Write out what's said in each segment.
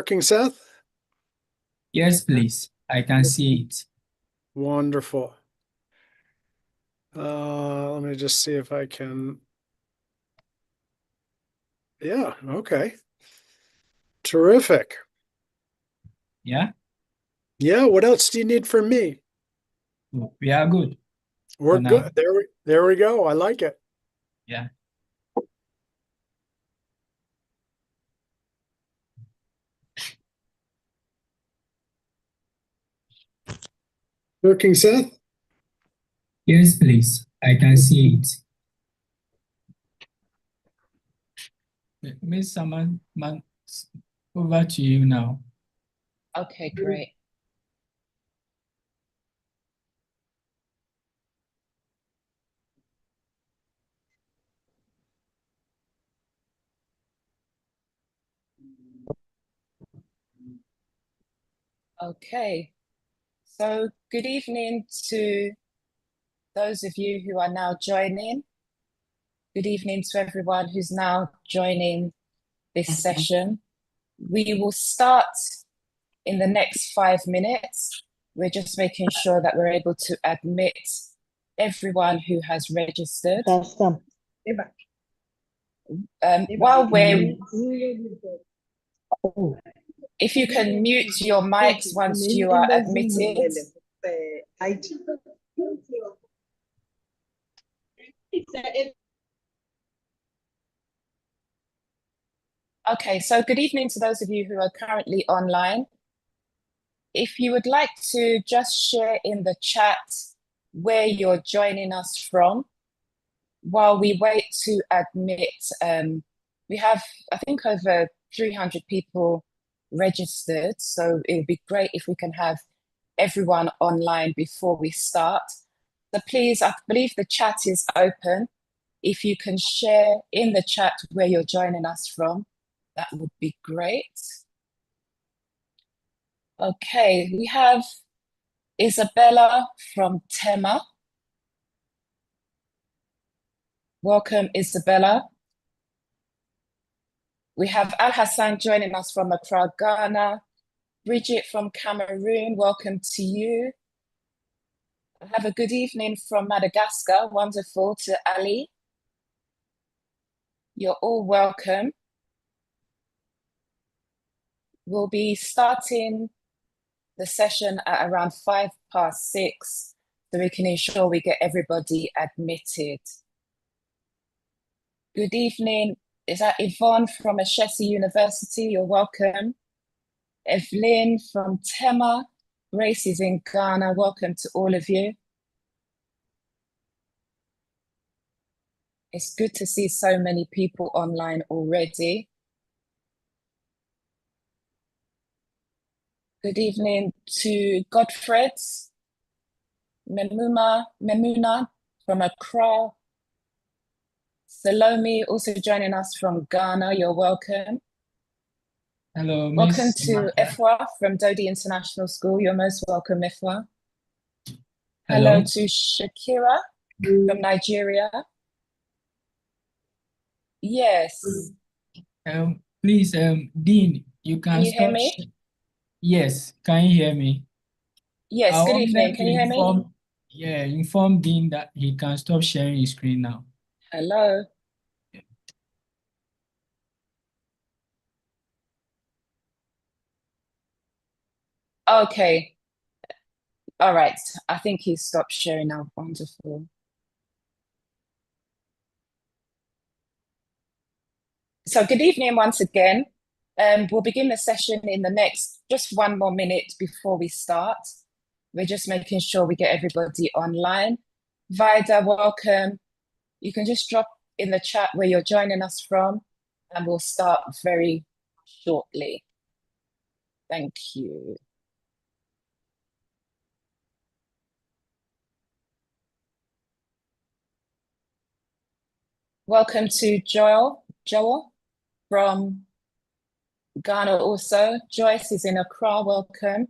working, Seth? Yes, please. I can see it. Wonderful. Let me just see if I can. Yeah, okay. Terrific. Yeah, Yeah, what else do you need from me? we are good We're for now. good. There we go. I like it. Yeah. Working, Seth? Yes, please. I can see it. Miss Saman, over to you now. Okay, great. Okay, so good evening to those of you who are now joining. Good evening to everyone who's now joining this session. We will start in the next 5 minutes. We're just making sure that we're able to admit everyone who has registered. If you can mute your mics once you are admitted. Okay, so good evening to those of you who are currently online. If you would like to just share in the chat where you're joining us from while we wait to admit, we have, I think, over 300 people registered, so it would be great if we can have everyone online before we start. So please, I believe the chat is open. If you can share in the chat where you're joining us from, that would be great. Okay, we have Isabella from Tema. Welcome, Isabella. We have Al Hassan joining us from Accra, Ghana. Bridget from Cameroon, welcome to you. Have a good evening from Madagascar. Wonderful to Ali. You're all welcome. We'll be starting the session at around 6:05, so we can ensure we get everybody admitted. Good evening. Is that Yvonne from Ashesi University? You're welcome. Evelyn from Tema. Grace is in Ghana. Welcome to all of you. It's good to see so many people online already. Good evening to Godfred, Memuna from Accra. Salome also joining us from Ghana. You're welcome. Hello, Welcome Miss to Samantha. Efwa from Dodi International School. You're most welcome, Efwa. Hello. Hello to Shakira from Nigeria. Yes. Please, Dean, you Can can you hear stop. me? Yes, can you hear me? Yes, I good wanted evening. to Can you hear me? inform Dean that he can stop sharing his screen now. Hello. Okay. All right. I think he stopped sharing now. Wonderful. So good evening once again. We'll begin the session in the next, just 1 more minute before we start. We're just making sure we get everybody online. Vida, welcome. You can just drop in the chat where you're joining us from, and we'll start very shortly. Thank you. Welcome to Joel from Ghana also. Joyce is in Accra, welcome.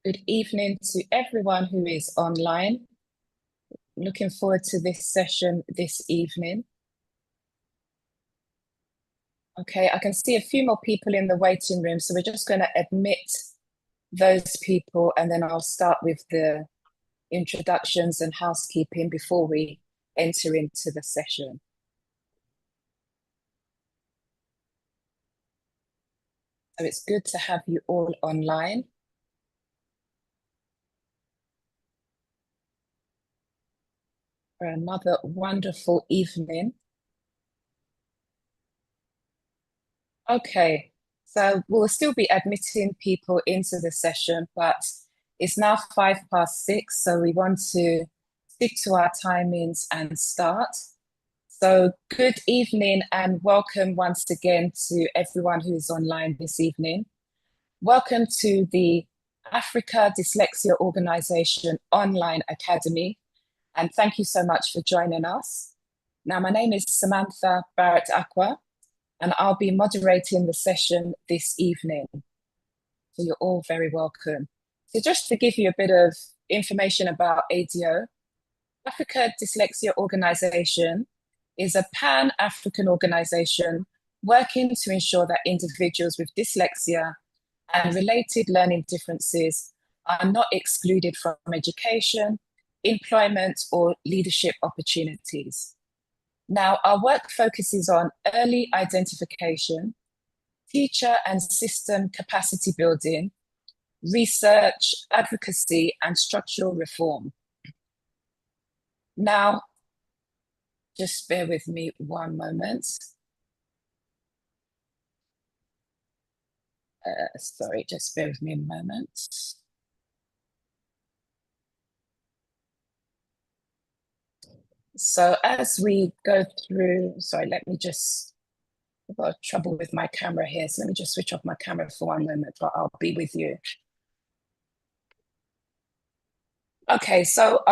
Good evening to everyone who is online. Looking forward to this session this evening. Okay, I can see a few more people in the waiting room, so we're just going to admit those people, and then I'll start with the introductions and housekeeping before we enter into the session. So it's good to have you all online. For another wonderful evening. Okay, so we'll still be admitting people into the session, but it's now 6:05, so we want to stick to our timings and start. So good evening and welcome once again to everyone who is online this evening. Welcome to the Africa Dyslexia Organization Online Academy, and thank you so much for joining us. Now, my name is Samantha Barrett-Acquah, and I'll be moderating the session this evening. So you're all very welcome. So just to give you a bit of information about ADO, Africa Dyslexia Organization is a Pan-African organization working to ensure that individuals with dyslexia and related learning differences are not excluded from education, employment, or leadership opportunities. Now, our work focuses on early identification, teacher and system capacity building, research, advocacy, and structural reform. Now, just bear with me one moment. Sorry, just bear with me a moment. So as we go through, sorry, let me just, I've got trouble with my camera here. So let me just switch off my camera for one moment, but I'll be with you. Okay, so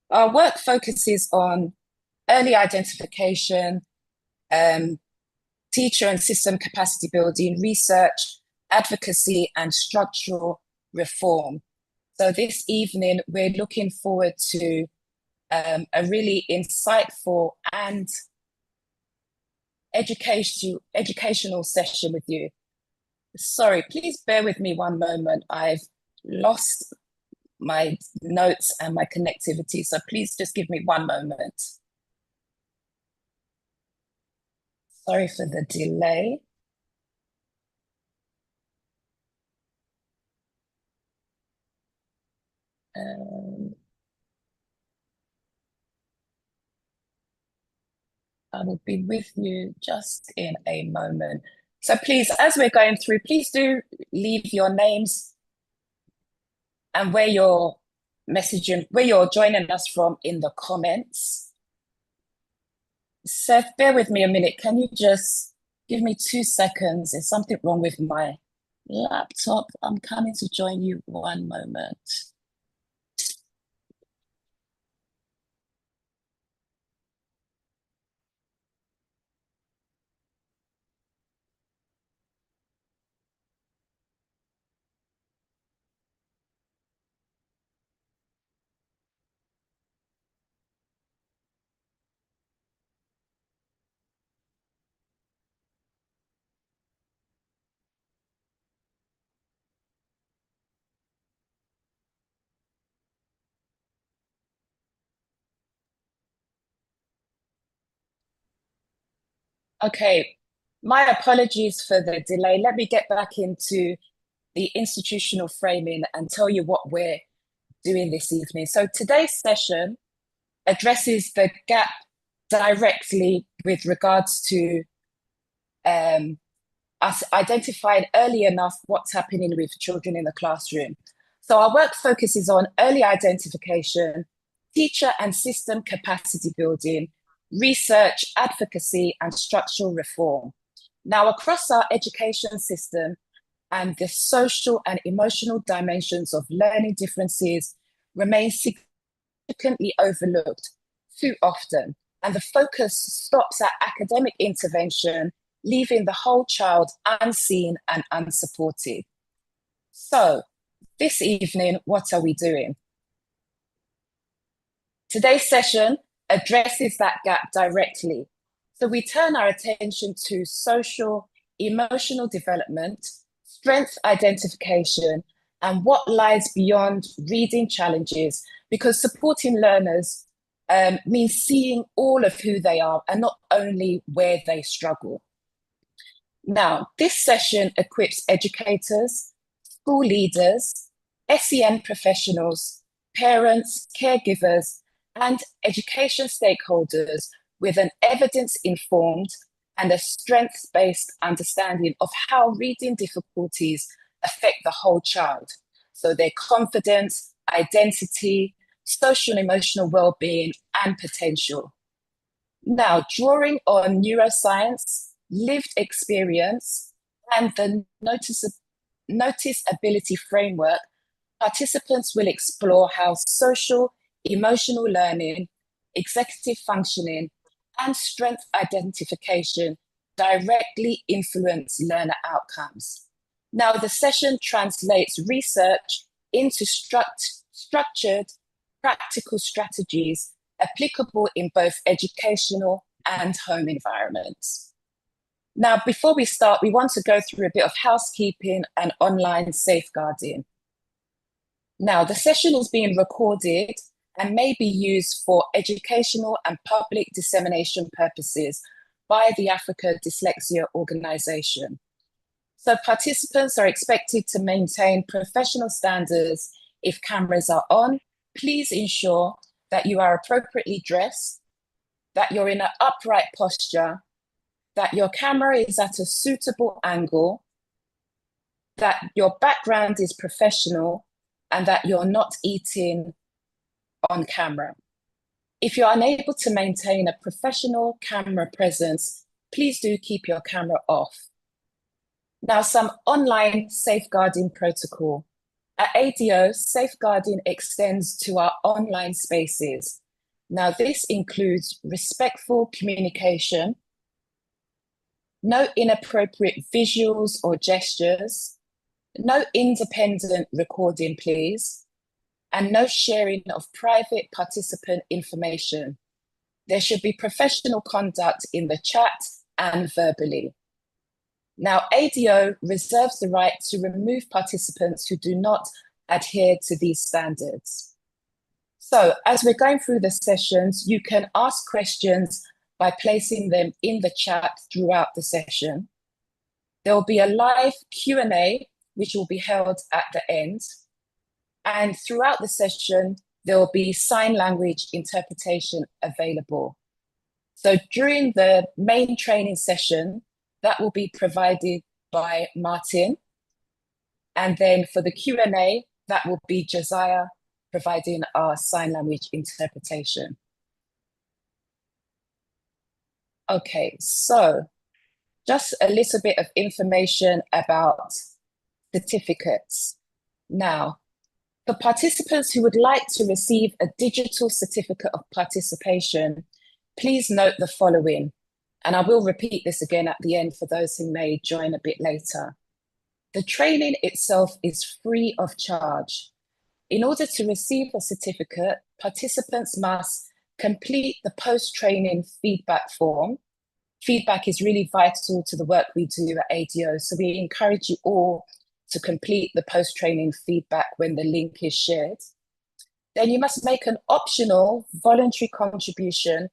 our work focuses on early identification, teacher and system capacity building, research, advocacy, and structural reform. So this evening, we're looking forward to a really insightful and educational session with you. Sorry, please bear with me one moment. I've lost my notes and my connectivity, so please just give me one moment. Sorry for the delay. I will be with you just in a moment. So please, as we're going through, please do leave your names and where you're messaging, where you're joining us from in the comments. Seth, bear with me a minute. Can you just give me 2 seconds? There's something wrong with my laptop. I'm coming to join you one moment. Okay, my apologies for the delay. Let me get back into the institutional framing and tell you what we're doing this evening. So today's session addresses the gap directly with regards to us identifying early enough what's happening with children in the classroom. So our work focuses on early identification, teacher and system capacity building, research, advocacy, and structural reform. Now, across our education system and the social and emotional dimensions of learning differences remain significantly overlooked too often, and the focus stops at academic intervention, leaving the whole child unseen and unsupported. So, this evening, what are we doing? Today's session addresses that gap directly. So we turn our attention to social, emotional development, strength identification, and what lies beyond reading challenges, because supporting learners means seeing all of who they are and not only where they struggle. Now, this session equips educators, school leaders, SEN professionals, parents, caregivers, and education stakeholders with an evidence-informed and a strengths-based understanding of how reading difficulties affect the whole child. So their confidence, identity, social and emotional well-being, and potential. Now, drawing on neuroscience, lived experience, and the NoticeAbility framework, participants will explore how social, emotional learning, executive functioning, and strength identification directly influence learner outcomes. Now, the session translates research into structured, practical strategies applicable in both educational and home environments. Now, before we start, we want to go through a bit of housekeeping and online safeguarding. Now, the session is being recorded and may be used for educational and public dissemination purposes by the Africa Dyslexia Organization. So participants are expected to maintain professional standards if cameras are on. Please ensure that you are appropriately dressed, that you're in an upright posture, that your camera is at a suitable angle, that your background is professional, and that you're not eating on camera. If you're unable to maintain a professional camera presence, please do keep your camera off. Now, some online safeguarding protocol. At ADO, safeguarding extends to our online spaces. Now, this includes respectful communication, no inappropriate visuals or gestures, no independent recording, please, and no sharing of private participant information. There should be professional conduct in the chat and verbally. Now, ADO reserves the right to remove participants who do not adhere to these standards. So as we're going through the sessions, you can ask questions by placing them in the chat throughout the session. There will be a live Q&A, which will be held at the end. And throughout the session, there will be sign language interpretation available. So during the main training session, that will be provided by Martin. And then for the Q&A, that will be Josiah providing our sign language interpretation. Okay, so just a little bit of information about certificates. Now, for participants who would like to receive a digital certificate of participation, please note the following. And I will repeat this again at the end for those who may join a bit later. The training itself is free of charge. In order to receive a certificate, participants must complete the post-training feedback form. Feedback is really vital to the work we do at ADO, so we encourage you all to complete the post-training feedback when the link is shared. Then you must make an optional voluntary contribution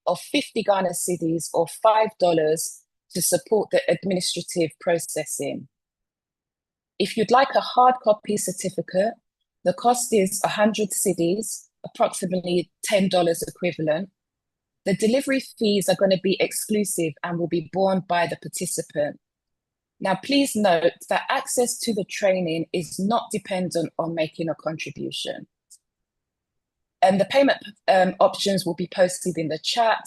of 50 Ghana cedis or $5 to support the administrative processing. If you'd like a hard copy certificate, the cost is 100 cedis, approximately $10 equivalent. The delivery fees are going to be exclusive and will be borne by the participant. Now, please note that access to the training is not dependent on making a contribution. And the payment options will be posted in the chat,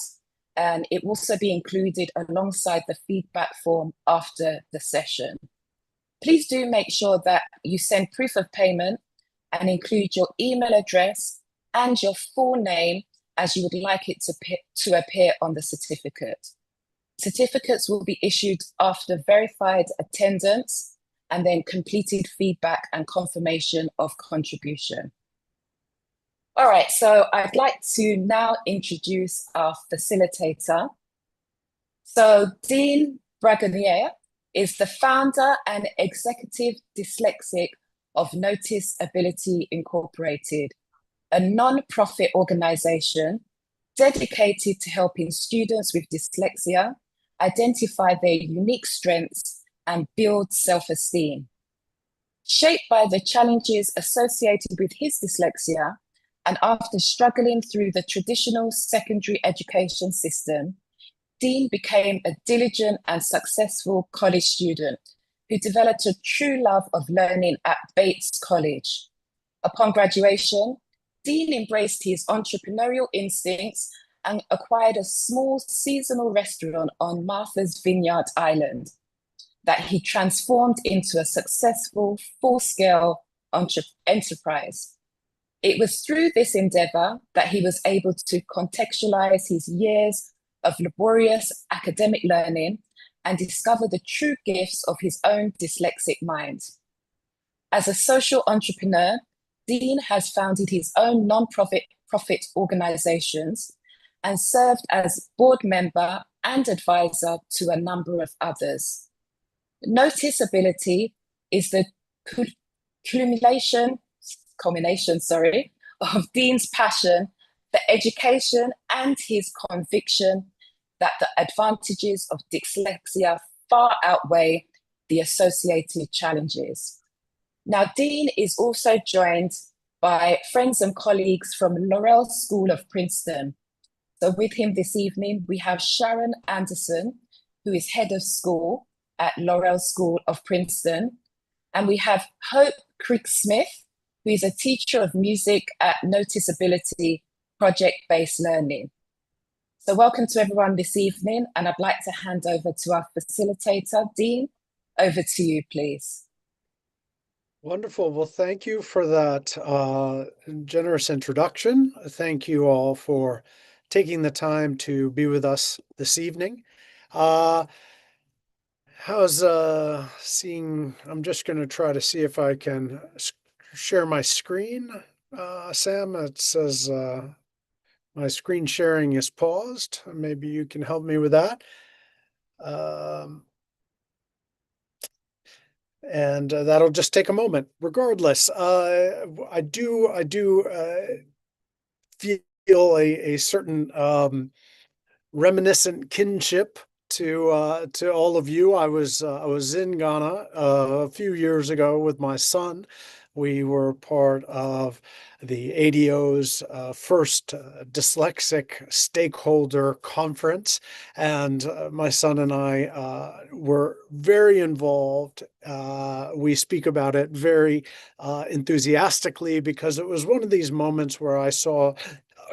and it will also be included alongside the feedback form after the session. Please do make sure that you send proof of payment and include your email address and your full name as you would like it to appear on the certificate. Certificates will be issued after verified attendance and then completed feedback and confirmation of contribution. All right, so I'd like to now introduce our facilitator. So Dean Bragonier is the founder and executive dyslexic of NoticeAbility Incorporated, a non-profit organization dedicated to helping students with dyslexia identify their unique strengths and build self-esteem. Shaped by the challenges associated with his dyslexia, and after struggling through the traditional secondary education system, Dean became a diligent and successful college student who developed a true love of learning at Bates College. Upon graduation, Dean embraced his entrepreneurial instincts and acquired a small seasonal restaurant on Martha's Vineyard Island that he transformed into a successful full-scale enterprise. It was through this endeavor that he was able to contextualize his years of laborious academic learning and discover the true gifts of his own dyslexic mind. As a social entrepreneur, Dean has founded his own non-profit organizations and served as board member and advisor to a number of others. NoticeAbility is the culmination of Dean's passion for education and his conviction that the advantages of dyslexia far outweigh the associated challenges. Now, Dean is also joined by friends and colleagues from Laurel School of Princeton. So with him this evening, we have Sharon Anderson, who is head of school at Laurel School of Princeton. And we have Hope Crick-Smith, who is a teacher of music at NoticeAbility Project-Based Learning. So welcome to everyone this evening, and I'd like to hand over to our facilitator, Dean. Over to you, please. Wonderful. Well, thank you for that generous introduction. Thank you all for taking the time to be with us this evening. How's seeing? I'm just going to try to see if I can share my screen. Sam, it says my screen sharing is paused. Maybe you can help me with that. And that'll just take a moment. Regardless, I do feel a certain reminiscent kinship to all of you. I was in Ghana a few years ago with my son. We were part of the ADO's first dyslexic stakeholder conference, and my son and I were very involved. We speak about it very enthusiastically because it was one of these moments where I saw,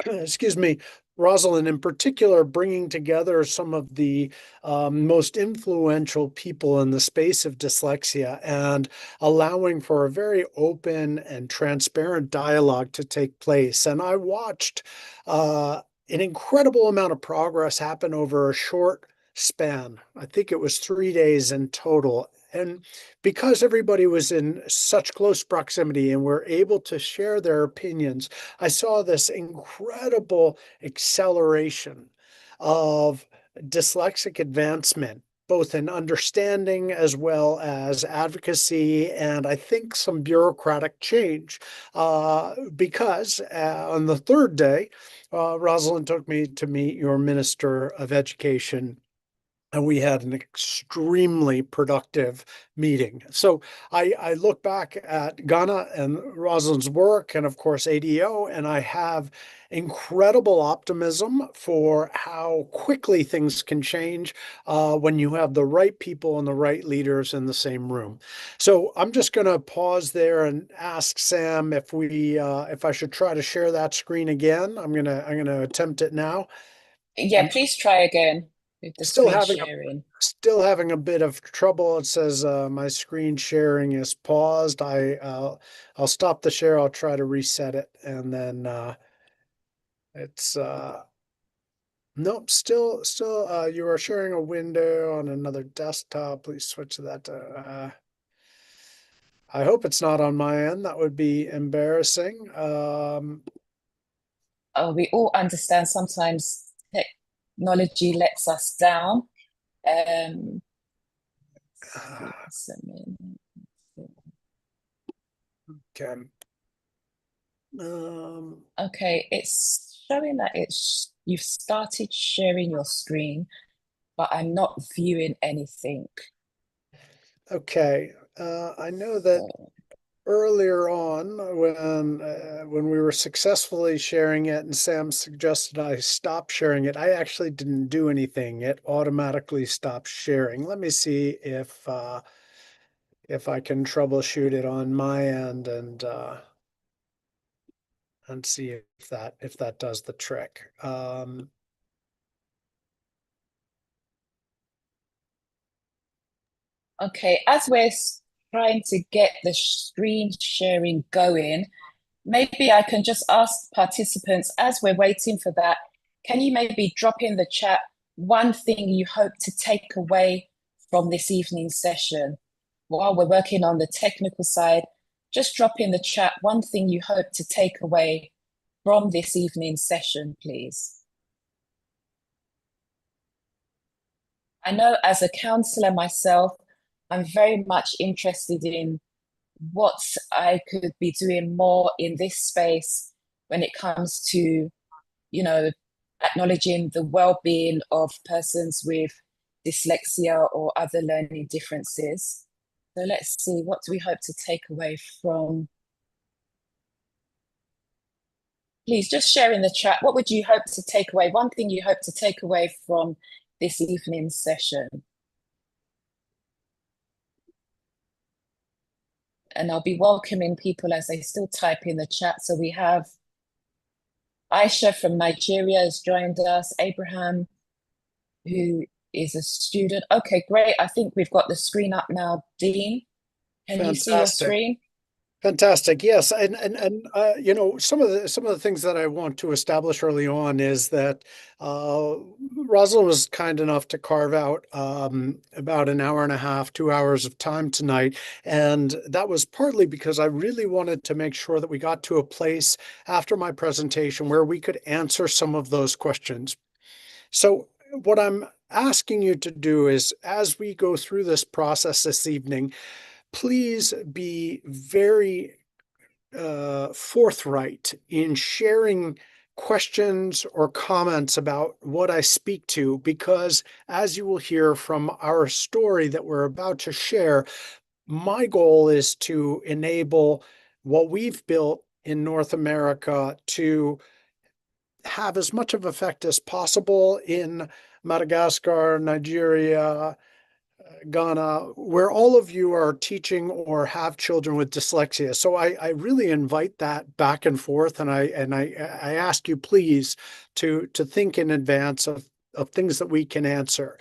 excuse me, Rosalind in particular bringing together some of the most influential people in the space of dyslexia and allowing for a very open and transparent dialogue to take place. And I watched an incredible amount of progress happen over a short span. I think it was 3 days in total. And because everybody was in such close proximity and were able to share their opinions, I saw this incredible acceleration of dyslexic advancement, both in understanding as well as advocacy, and I think some bureaucratic change. Because on the third day, Rosalind took me to meet your Minister of Education, and we had an extremely productive meeting. So I look back at Ghana and Rosalind's work and, of course, ADO, and I have incredible optimism for how quickly things can change when you have the right people and the right leaders in the same room. So I'm just going to pause there and ask Sam if I should try to share that screen again. I'm gonna attempt it now. Yeah, please try again with the Still screen having sharing. Still having a bit of trouble. It says my screen sharing is paused. I'll stop the share. I'll try to reset it, and then it's nope. Still you are sharing a window on another desktop. Please switch to that. I hope it's not on my end. That would be embarrassing. We all understand sometimes technology lets us down. Um, Ah, just a minute. okay. Okay, it's showing that you've started sharing your screen, but I'm not viewing anything. Okay. I know that So, earlier on when we were successfully sharing it and Sam suggested I stop sharing it, I actually didn't do anything. It automatically stopped sharing. Let me see if I can troubleshoot it on my end and see if that does the trick. okay, as we're trying to get the screen sharing going, maybe I can just ask participants as we're waiting for that, can you maybe drop in the chat one thing you hope to take away from this evening's session? While we're working on the technical side, just drop in the chat one thing you hope to take away from this evening's session, please. I know as a counsellor myself, I'm very much interested in what I could be doing more in this space when it comes to, you know, acknowledging the well-being of persons with dyslexia or other learning differences. So let's see, what do we hope to take away from? Please just share in the chat, what would you hope to take away? One thing you hope to take away from this evening's session. And I'll be welcoming people as they still type in the chat. So we have Aisha from Nigeria has joined us, Abraham, who is a student. Okay, great. I think we've got the screen up now. Dean, can you see your Fantastic. screen? Fantastic. Yes. And you know, some of the things that I want to establish early on is that Rosalind was kind enough to carve out about an hour and a half, 2 hours of time tonight. And that was partly because I really wanted to make sure that we got to a place after my presentation where we could answer some of those questions. So what I'm asking you to do is, as we go through this process this evening, please be very forthright in sharing questions or comments about what I speak to, because as you will hear from our story that we're about to share, my goal is to enable what we've built in North America to have as much of effect as possible in Madagascar, Nigeria, Ghana, where all of you are teaching or have children with dyslexia. So I really invite that back and forth, and I ask you please to think in advance of things that we can answer.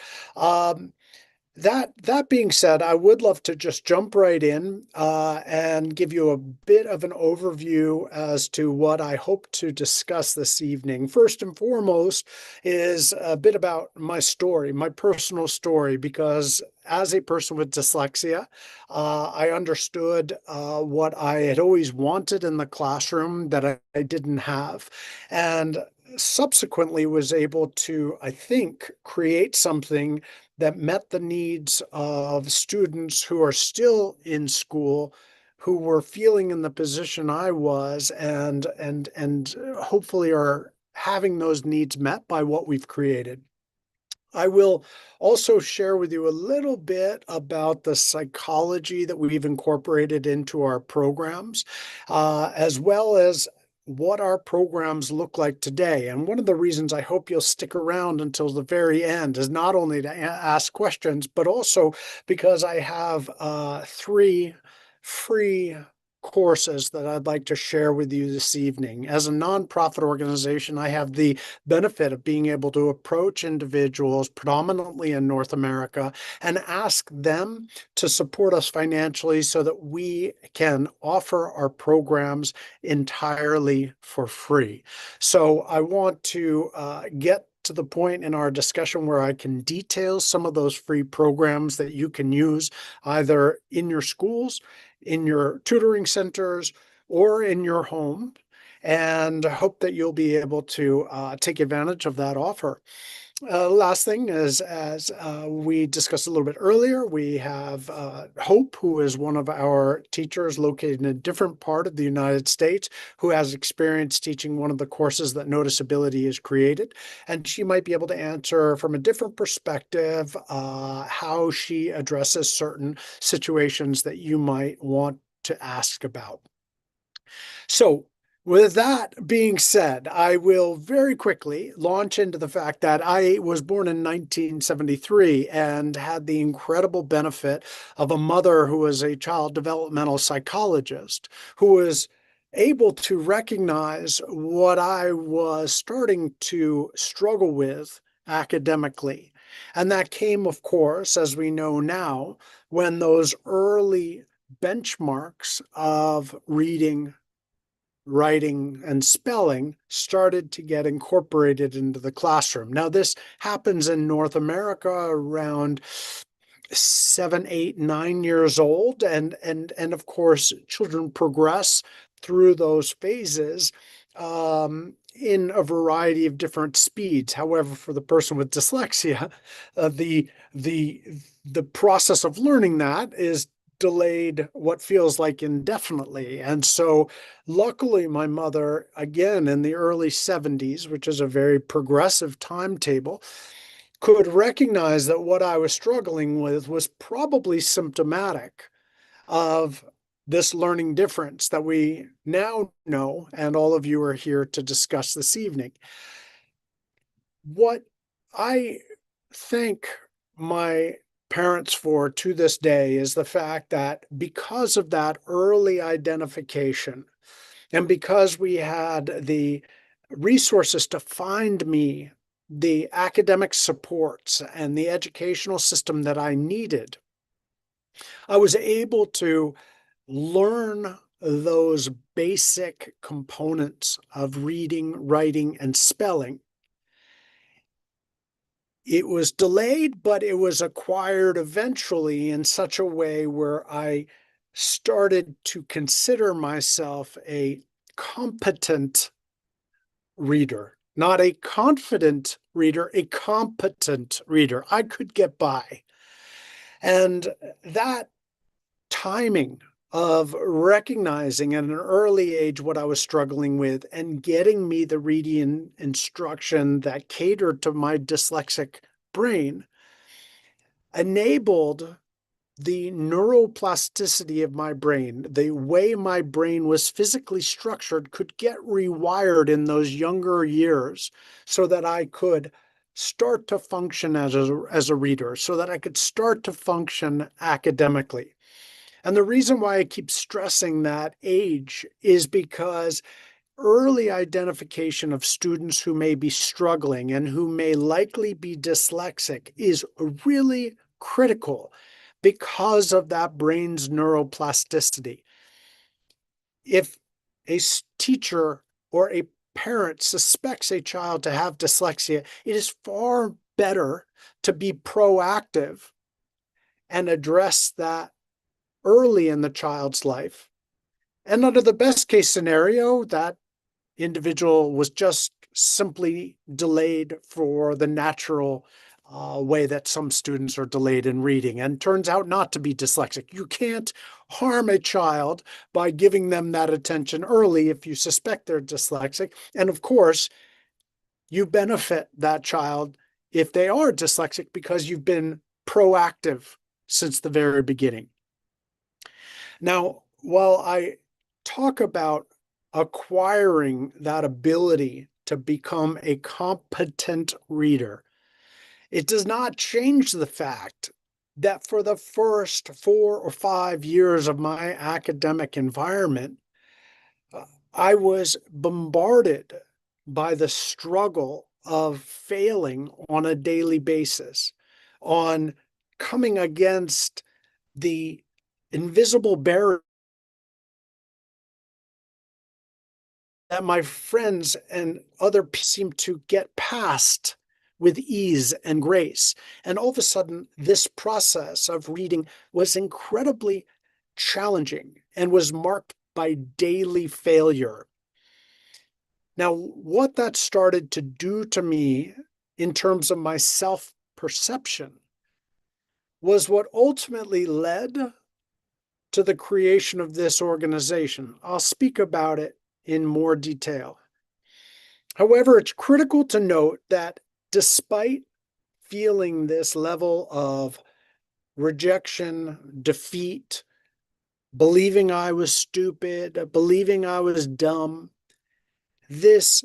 That being said, I would love to just jump right in and give you a bit of an overview as to what I hope to discuss this evening. First and foremost is a bit about my story, my personal story, because as a person with dyslexia, I understood what I had always wanted in the classroom that I didn't have. And subsequently was able to, I think, create something that met the needs of students who are still in school, who were feeling in the position I was, and hopefully are having those needs met by what we've created. I will also share with you a little bit about the psychology that we've incorporated into our programs, as well as what our programs look like today. And one of the reasons I hope you'll stick around until the very end is not only to ask questions, but also because I have 3 free courses that I'd like to share with you this evening. As a nonprofit organization, I have the benefit of being able to approach individuals predominantly in North America and ask them to support us financially so that we can offer our programs entirely for free. So I want to get to the point in our discussion where I can detail some of those free programs that you can use either in your schools, in your tutoring centers, or in your home, and hope that you'll be able to take advantage of that offer. Last thing is, as we discussed a little bit earlier, we have Hope, who is one of our teachers located in a different part of the United States, who has experience teaching one of the courses that NoticeAbility has created. And she might be able to answer from a different perspective how she addresses certain situations that you might want to ask about. So, with that being said, I will very quickly launch into the fact that I was born in 1973 and had the incredible benefit of a mother who was a child developmental psychologist who was able to recognize what I was starting to struggle with academically. And that came, of course, as we know now, when those early benchmarks of reading, writing, and spelling started to get incorporated into the classroom. Now, this happens in North America around 7, 8, 9 years old, and of course, children progress through those phases in a variety of different speeds. However, for the person with dyslexia, the process of learning that is delayed what feels like indefinitely. And so luckily my mother, again in the early 70s, which is a very progressive timetable, could recognize that what I was struggling with was probably symptomatic of this learning difference that we now know, and all of you are here to discuss this evening. What I thank my parents for to this day is the fact that because of that early identification, and because we had the resources to find me the academic supports and the educational system that I needed, I was able to learn those basic components of reading, writing, and spelling. It was delayed, but it was acquired eventually in such a way where I started to consider myself a competent reader, not a confident reader, a competent reader. I could get by. And that timing of recognizing at an early age what I was struggling with and getting me the reading instruction that catered to my dyslexic brain enabled the neuroplasticity of my brain, the way my brain was physically structured, could get rewired in those younger years so that I could start to function as a reader, so that I could start to function academically. And the reason why I keep stressing that age is because early identification of students who may be struggling and who may likely be dyslexic is really critical because of that brain's neuroplasticity. If a teacher or a parent suspects a child to have dyslexia, it is far better to be proactive and address that early in the child's life. And under the best case scenario, that individual was just simply delayed for the natural way that some students are delayed in reading and turns out not to be dyslexic. You can't harm a child by giving them that attention early if you suspect they're dyslexic. And of course, you benefit that child if they are dyslexic because you've been proactive since the very beginning. Now, while I talk about acquiring that ability to become a competent reader, it does not change the fact that for the first 4 or 5 years of my academic environment, I was bombarded by the struggle of failing on a daily basis, on coming against the invisible barrier that my friends and other seem to get past with ease and grace. And all of a sudden, this process of reading was incredibly challenging and was marked by daily failure. Now, what that started to do to me in terms of my self-perception was what ultimately led to the creation of this organization. I'll speak about it in more detail. However, it's critical to note that despite feeling this level of rejection, defeat, believing I was stupid, believing I was dumb, this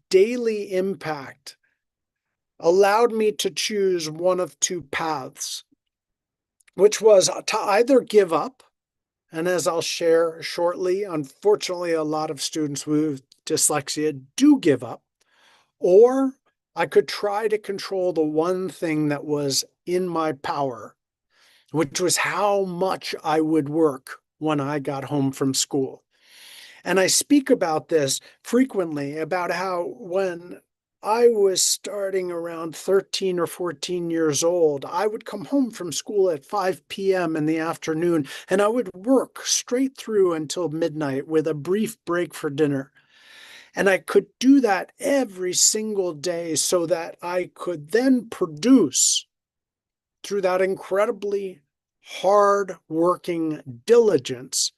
daily impact allowed me to choose one of two paths, which was to either give up. And as I'll share shortly, unfortunately, a lot of students with dyslexia do give up. Or I could try to control the one thing that was in my power, which was how much I would work when I got home from school. And I speak about this frequently, about how when I was starting around 13 or 14 years old, I would come home from school at 5 p.m. in the afternoon, and I would work straight through until midnight with a brief break for dinner. And I could do that every single day so that I could then produce, through that incredibly hard working diligence,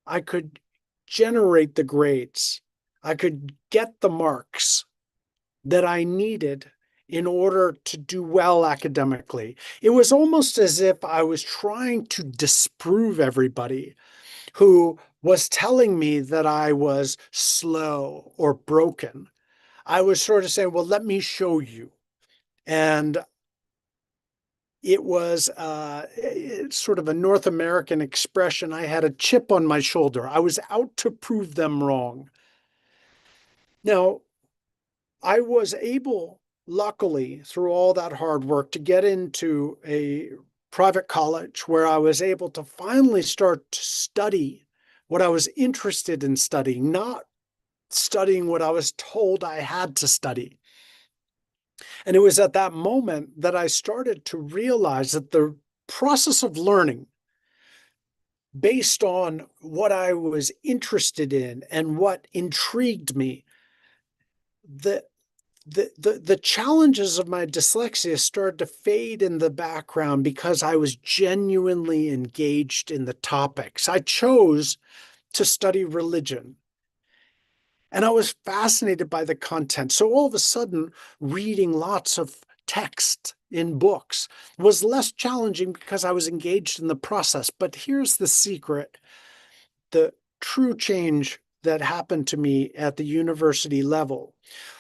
I could generate the grades. I could get the marks that I needed in order to do well academically. It was almost as if I was trying to disprove everybody who was telling me that I was slow or broken. I was sort of saying, well, let me show you. And it was sort of a North American expression. I had a chip on my shoulder. I was out to prove them wrong. Now, I was able, luckily, through all that hard work, to get into a private college where I was able to finally start to study what I was interested in studying, not studying what I was told I had to study. And it was at that moment that I started to realize that the process of learning based on what I was interested in and what intrigued me, the challenges of my dyslexia started to fade in the background because I was genuinely engaged in the topics. I chose to study religion, and I was fascinated by the content. So all of a sudden, reading lots of text in books was less challenging because I was engaged in the process. But here's the secret: the true change that happened to me at the university level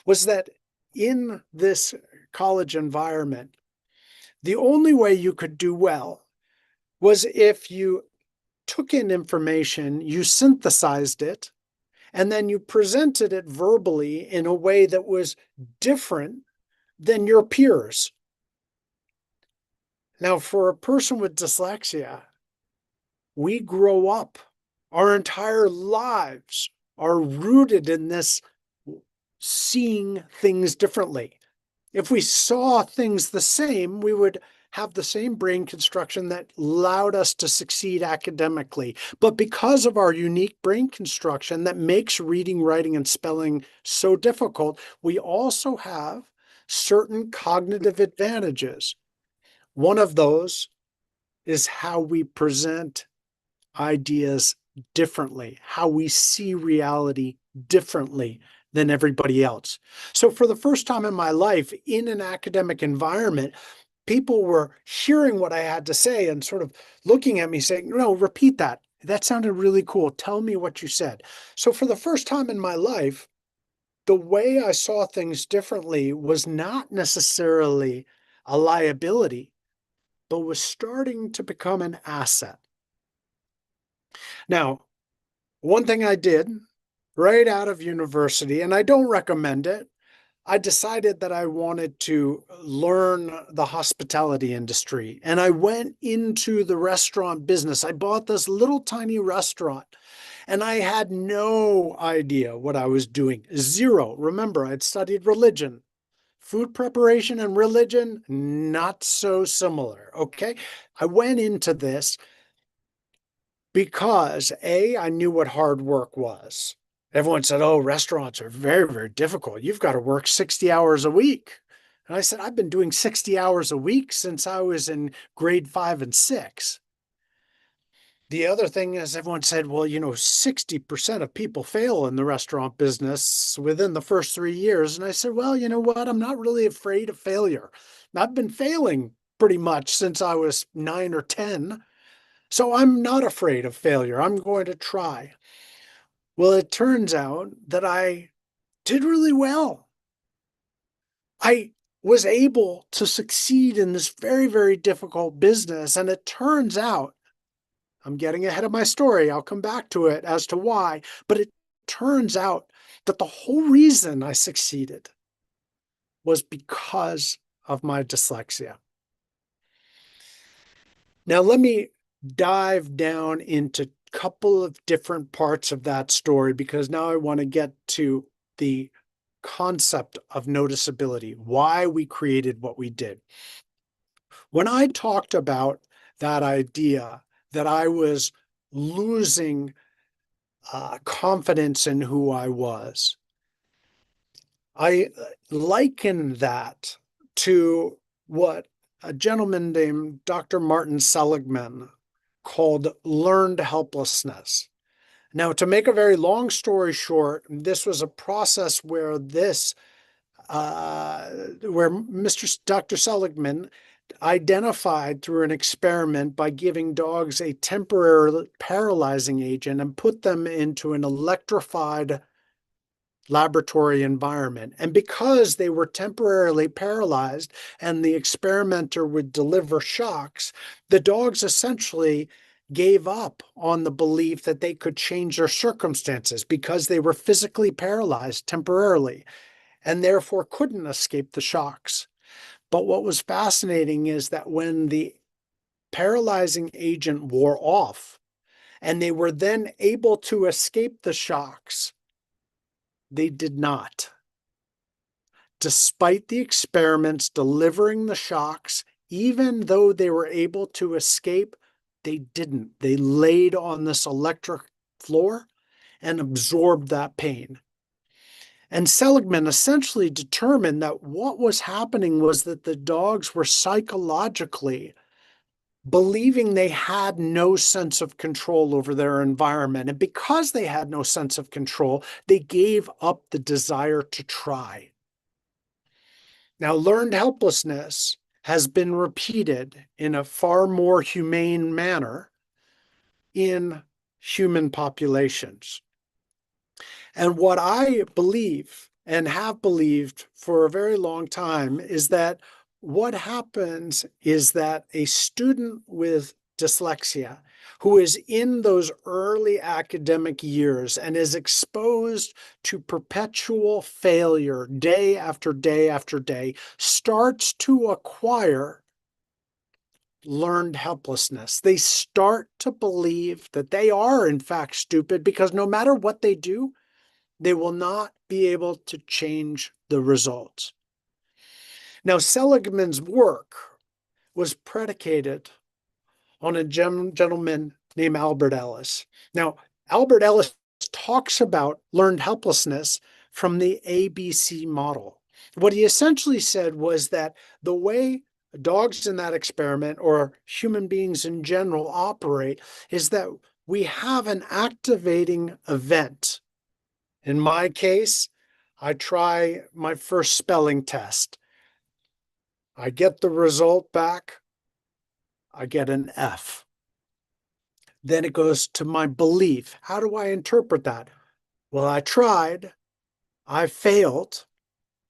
was that in this college environment, the only way you could do well was if you took in information, you synthesized it, and then you presented it verbally in a way that was different than your peers. Now, for a person with dyslexia, we grow up, our entire lives are rooted in this seeing things differently. If we saw things the same, we would have the same brain construction that allowed us to succeed academically. But because of our unique brain construction that makes reading, writing, and spelling so difficult, we also have certain cognitive advantages. One of those is how we present ideas differently, how we see reality differently than everybody else. So for the first time in my life, in an academic environment, people were hearing what I had to say and sort of looking at me saying, no, repeat that. That sounded really cool. Tell me what you said. So for the first time in my life, the way I saw things differently was not necessarily a liability, but was starting to become an asset. Now, one thing I did right out of university, and I don't recommend it, I decided that I wanted to learn the hospitality industry. And I went into the restaurant business. I bought this little tiny restaurant, and I had no idea what I was doing. Zero. Remember, I'd studied religion. Food preparation and religion, not so similar. Okay. I went into this because A, I knew what hard work was. Everyone said, oh, restaurants are very, very difficult. You've got to work 60 hours a week. And I said, I've been doing 60 hours a week since I was in grade 5 and 6. The other thing is everyone said, well, 60% of people fail in the restaurant business within the first 3 years. And I said, well, you know what? I'm not really afraid of failure. I've been failing pretty much since I was 9 or 10. So I'm not afraid of failure. I'm going to try. Well, it turns out that I did really well. I was able to succeed in this very, very difficult business. And it turns out, I'm getting ahead of my story. I'll come back to it as to why. But it turns out that the whole reason I succeeded was because of my dyslexia. Now, let me dive down into a couple of different parts of that story, because now I want to get to the concept of noticeability, why we created what we did. When I talked about that idea that I was losing confidence in who I was, I liken that to what a gentleman named Dr. Martin Seligman called learned helplessness. Now, to make a very long story short, this was a process where Dr. Seligman identified through an experiment by giving dogs a temporary paralyzing agent and put them into an electrified laboratory environment. And because they were temporarily paralyzed and the experimenter would deliver shocks, the dogs essentially gave up on the belief that they could change their circumstances because they were physically paralyzed temporarily and therefore couldn't escape the shocks. But what was fascinating is that when the paralyzing agent wore off and they were then able to escape the shocks, they did not. Despite the experiments delivering the shocks, even though they were able to escape, they didn't. They laid on this electric floor and absorbed that pain. And Seligman essentially determined that what was happening was that the dogs were psychologically believing they had no sense of control over their environment. And because they had no sense of control, they gave up the desire to try. Now, learned helplessness has been repeated in a far more humane manner in human populations. And what I believe and have believed for a very long time is that what happens is that a student with dyslexia who is in those early academic years and is exposed to perpetual failure day after day after day starts to acquire learned helplessness. They start to believe that they are in fact stupid because no matter what they do, they will not be able to change the results. Now, Seligman's work was predicated on a gentleman named Albert Ellis. Now, Albert Ellis talks about learned helplessness from the ABC model. What he essentially said was that the way dogs in that experiment, or human beings in general, operate is that we have an activating event. In my case, I try my first spelling test. I get the result back. I get an F. Then it goes to my belief. How do I interpret that? Well, I tried. I failed.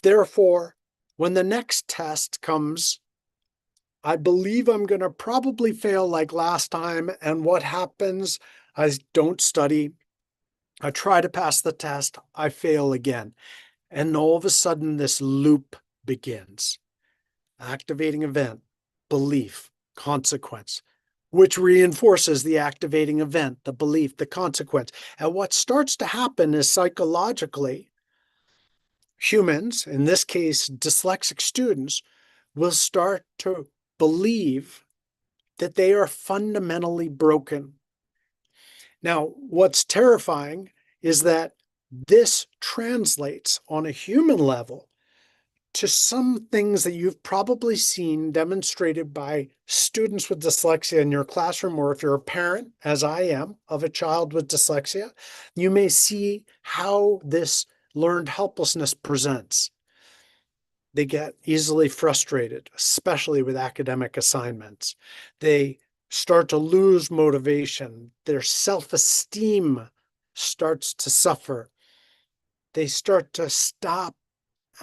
Therefore, when the next test comes, I believe I'm going to probably fail like last time. And what happens? I don't study. I try to pass the test. I fail again. And all of a sudden, this loop begins. Activating event, belief, consequence, which reinforces the activating event, the belief, the consequence. And what starts to happen is psychologically, humans, in this case, dyslexic students, will start to believe that they are fundamentally broken. Now, what's terrifying is that this translates on a human level to some things that you've probably seen demonstrated by students with dyslexia in your classroom, or if you're a parent, as I am, of a child with dyslexia, you may see how this learned helplessness presents. They get easily frustrated, especially with academic assignments. They start to lose motivation. Their self-esteem starts to suffer. They start to stop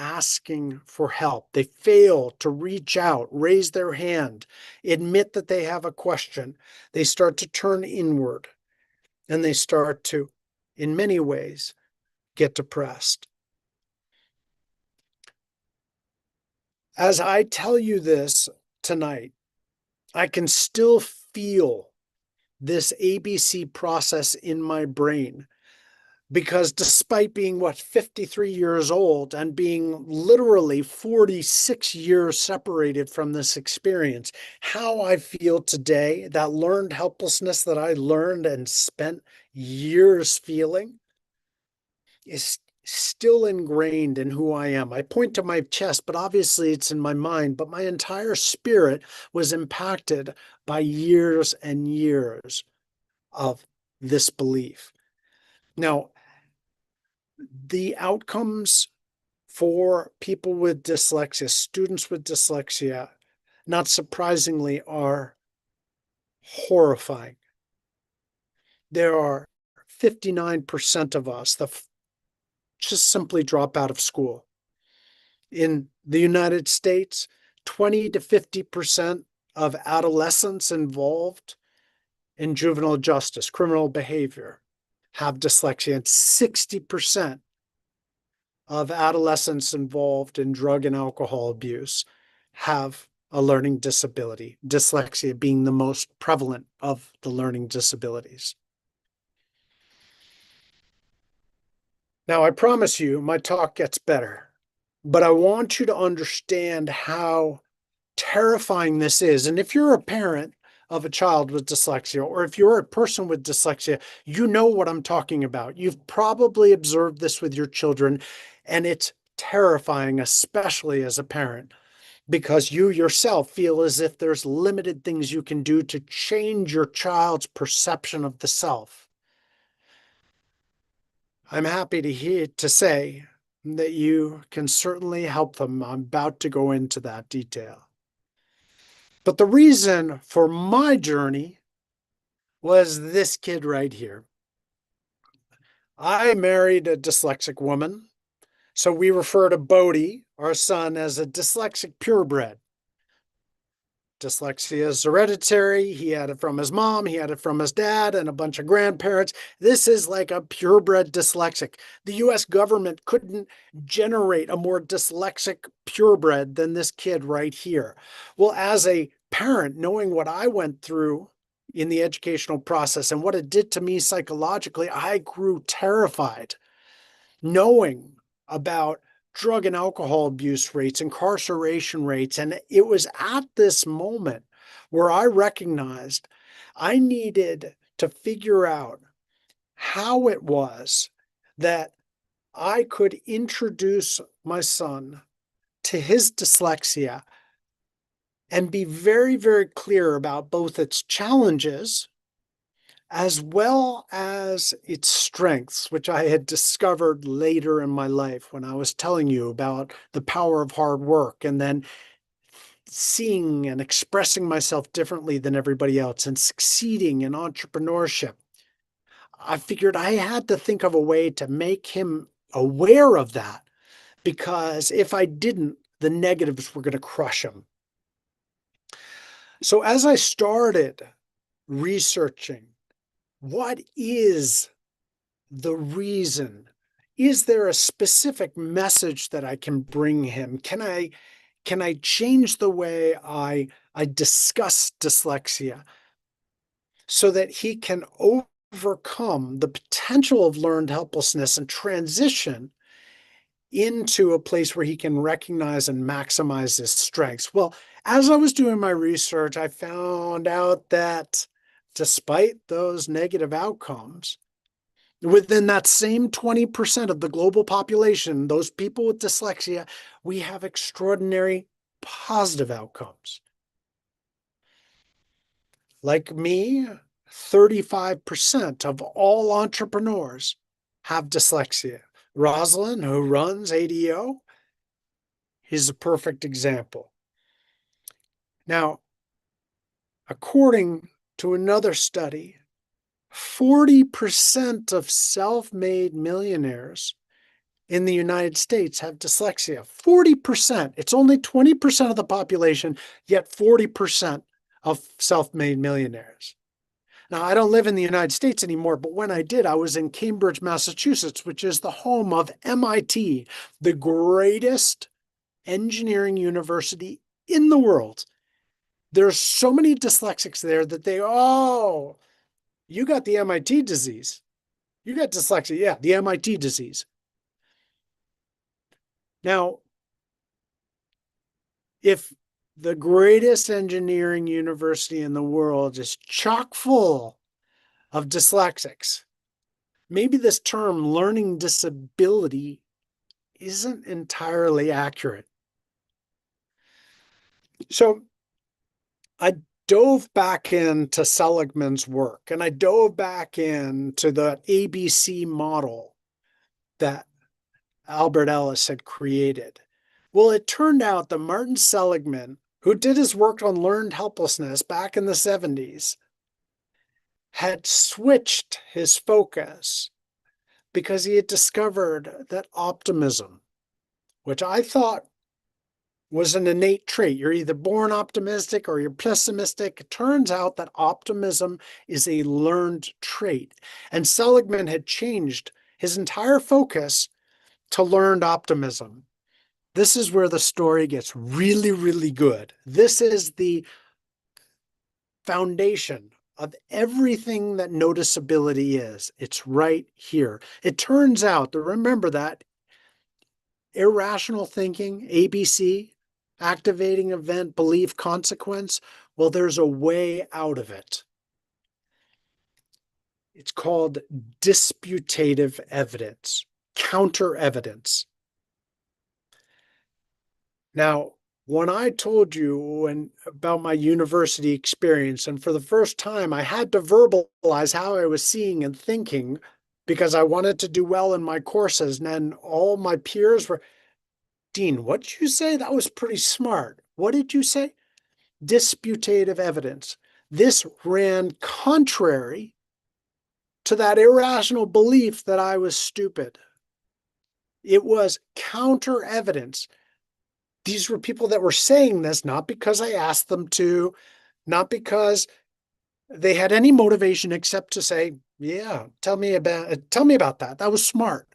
asking for help. They fail to reach out, raise their hand, admit that they have a question. They start to turn inward, and they start to, in many ways, get depressed. As I tell you this tonight, I can still feel this ABC process in my brain. Because despite being, 53 years old and being literally 46 years separated from this experience, how I feel today, that learned helplessness that I learned and spent years feeling, is still ingrained in who I am. I point to my chest, but obviously it's in my mind, but my entire spirit was impacted by years and years of this belief. Now, the outcomes for people with dyslexia, students with dyslexia, not surprisingly, are horrifying. There are 59% of us that just simply drop out of school. In the United States, 20 to 50% of adolescents involved in juvenile justice, criminal behavior, have dyslexia, and 60% of adolescents involved in drug and alcohol abuse have a learning disability, dyslexia being the most prevalent of the learning disabilities. Now, I promise you, my talk gets better, but I want you to understand how terrifying this is. And if you're a parent of a child with dyslexia, or if you're a person with dyslexia, you know what I'm talking about. You've probably observed this with your children, and it's terrifying, especially as a parent, because you yourself feel as if there's limited things you can do to change your child's perception of the self. I'm happy to say that you can certainly help them. I'm about to go into that detail. But the reason for my journey was this kid right here. I married a dyslexic woman, so we refer to Bodhi, our son, as a dyslexic purebred. Dyslexia is hereditary. He had it from his mom, he had it from his dad, and a bunch of grandparents. This is like a purebred dyslexic. The US government couldn't generate a more dyslexic purebred than this kid right here. Well, as a parent, knowing what I went through in the educational process and what it did to me psychologically, I grew terrified, knowing about drug and alcohol abuse rates, incarceration rates. And it was at this moment where I recognized I needed to figure out how it was that I could introduce my son to his dyslexia and be very, very clear about both its challenges as well as its strengths, which I had discovered later in my life when I was telling you about the power of hard work, and then seeing and expressing myself differently than everybody else and succeeding in entrepreneurship. I figured I had to think of a way to make him aware of that, because if I didn't, the negatives were going to crush him. So as I started researching, what is the reason? Is there a specific message that I can bring him? Can I change the way I discuss dyslexia so that he can overcome the potential of learned helplessness and transition into a place where he can recognize and maximize his strengths? Well, as I was doing my research, I found out that despite those negative outcomes, Within that same 20% of the global population, those people with dyslexia, we have extraordinary positive outcomes. Like me, 35% of all entrepreneurs have dyslexia. Rosalind, who runs ADO, is a perfect example. Now, according to another study, 40% of self-made millionaires in the United States have dyslexia. 40%. It's only 20% of the population, yet 40% of self-made millionaires. Now, I don't live in the United States anymore, but when I did, I was in Cambridge, Massachusetts, which is the home of MIT, the greatest engineering university in the world. There's so many dyslexics there that you got the MIT disease. You got dyslexia. Yeah, the MIT disease. Now, if the greatest engineering university in the world is chock full of dyslexics, maybe this term learning disability isn't entirely accurate. So I dove back into Seligman's work, and I dove back into the ABC model that Albert Ellis had created. Well, it turned out that Martin Seligman, who did his work on learned helplessness back in the 70s, had switched his focus because he had discovered that optimism, which I thought was an innate trait. You're either born optimistic or you're pessimistic. It turns out that optimism is a learned trait. And Seligman had changed his entire focus to learned optimism. This is where the story gets really, really good. This is the foundation of everything that noticeability is. It's right here. It turns out that, remember that, irrational thinking, ABC, activating event, belief, consequence, well, there's a way out of it. It's called disputative evidence, counter evidence. Now, when I told you about my university experience, and for the first time, I had to verbalize how I was seeing and thinking because I wanted to do well in my courses. And then all my peers were, Dean, what did you say? That was pretty smart. What did you say? Disputative evidence. This ran contrary to that irrational belief that I was stupid. It was counter evidence. These were people that were saying this not because I asked them to, not because they had any motivation except to say, yeah, tell me about that. That was smart.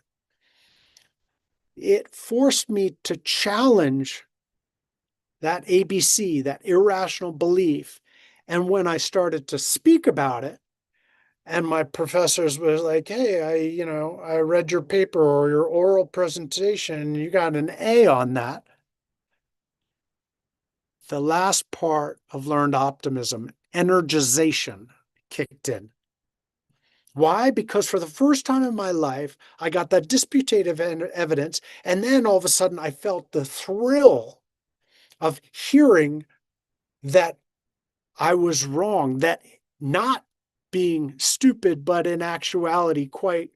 It forced me to challenge that ABC, that irrational belief. And when I started to speak about it, and my professors was like, hey, I read your paper or your oral presentation, you got an A on that. The last part of learned optimism, energization, kicked in. Why? Because for the first time in my life, I got that disputative evidence, and then all of a sudden I felt the thrill of hearing that I was wrong, that not being stupid, but in actuality quite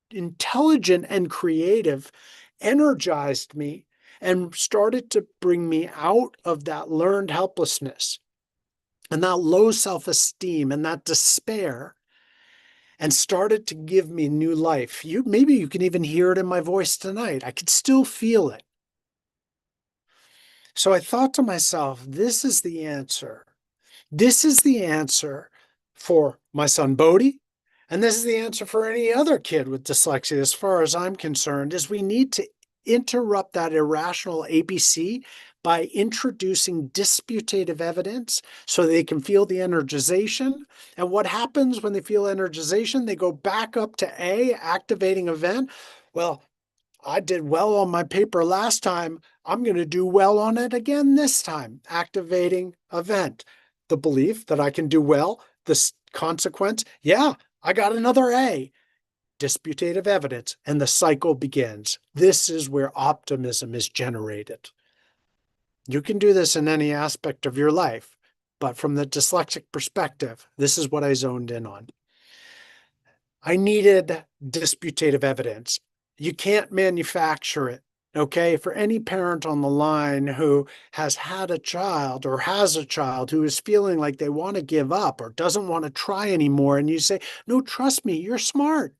intelligent and creative, energized me and started to bring me out of that learned helplessness and that low self-esteem and that despair, and started to give me new life. Maybe you can even hear it in my voice tonight. I could still feel it. So I thought to myself, this is the answer. This is the answer for my son Bodhi, and this is the answer for any other kid with dyslexia, as far as I'm concerned, is we need to interrupt that irrational ABC by introducing disputative evidence so they can feel the energization. And what happens when they feel energization? They go back up to A, activating event. Well, I did well on my paper last time. I'm going to do well on it again this time. Activating event. The belief that I can do well, the consequence, yeah, I got another A. disputative evidence, and the cycle begins. This is where optimism is generated. You can do this in any aspect of your life, but from the dyslexic perspective, this is what I zoned in on. I needed disputative evidence. You can't manufacture it. Okay, for any parent on the line who has had a child or has a child who is feeling like they want to give up or doesn't want to try anymore, and you say, no, trust me, you're smart.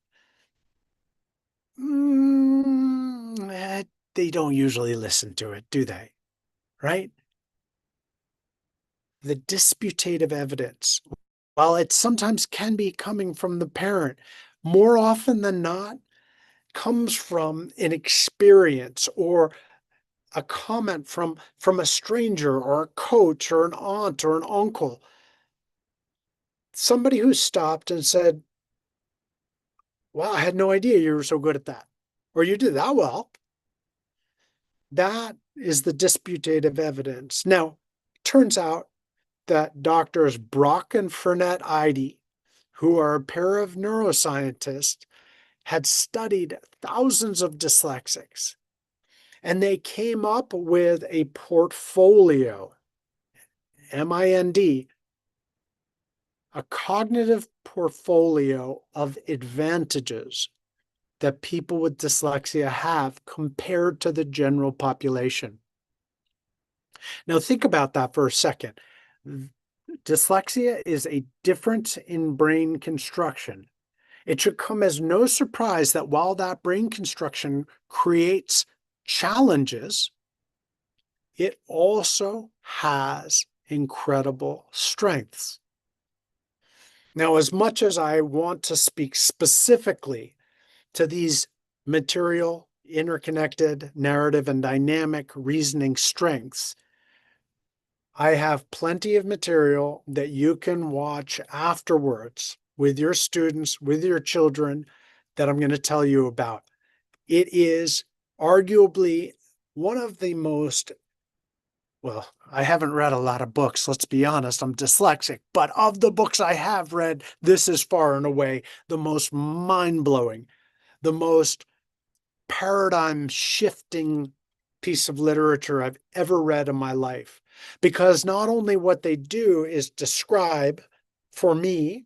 They don't usually listen to it, do they? Right? The disputative evidence, while it sometimes can be coming from the parent, more often than not, comes from an experience or a comment from a stranger or a coach or an aunt or an uncle. Somebody who stopped and said, wow, I had no idea you were so good at that. Or you did that well. That is the disputative evidence. Now, turns out that doctors Brock and Fernet-Eide, who are a pair of neuroscientists, had studied thousands of dyslexics, and they came up with a portfolio, MIND, a cognitive portfolio of advantages that people with dyslexia have compared to the general population. Now, think about that for a second. Dyslexia is a difference in brain construction. It should come as no surprise that while that brain construction creates challenges, it also has incredible strengths. Now, as much as I want to speak specifically to these material, interconnected, narrative, and dynamic reasoning strengths, I have plenty of material that you can watch afterwards with your students, with your children, that I'm going to tell you about. It is arguably one of the most, well, I haven't read a lot of books, let's be honest, I'm dyslexic, but of the books I have read, this is far and away the most mind-blowing, the most paradigm-shifting piece of literature I've ever read in my life. Because not only what they do is describe for me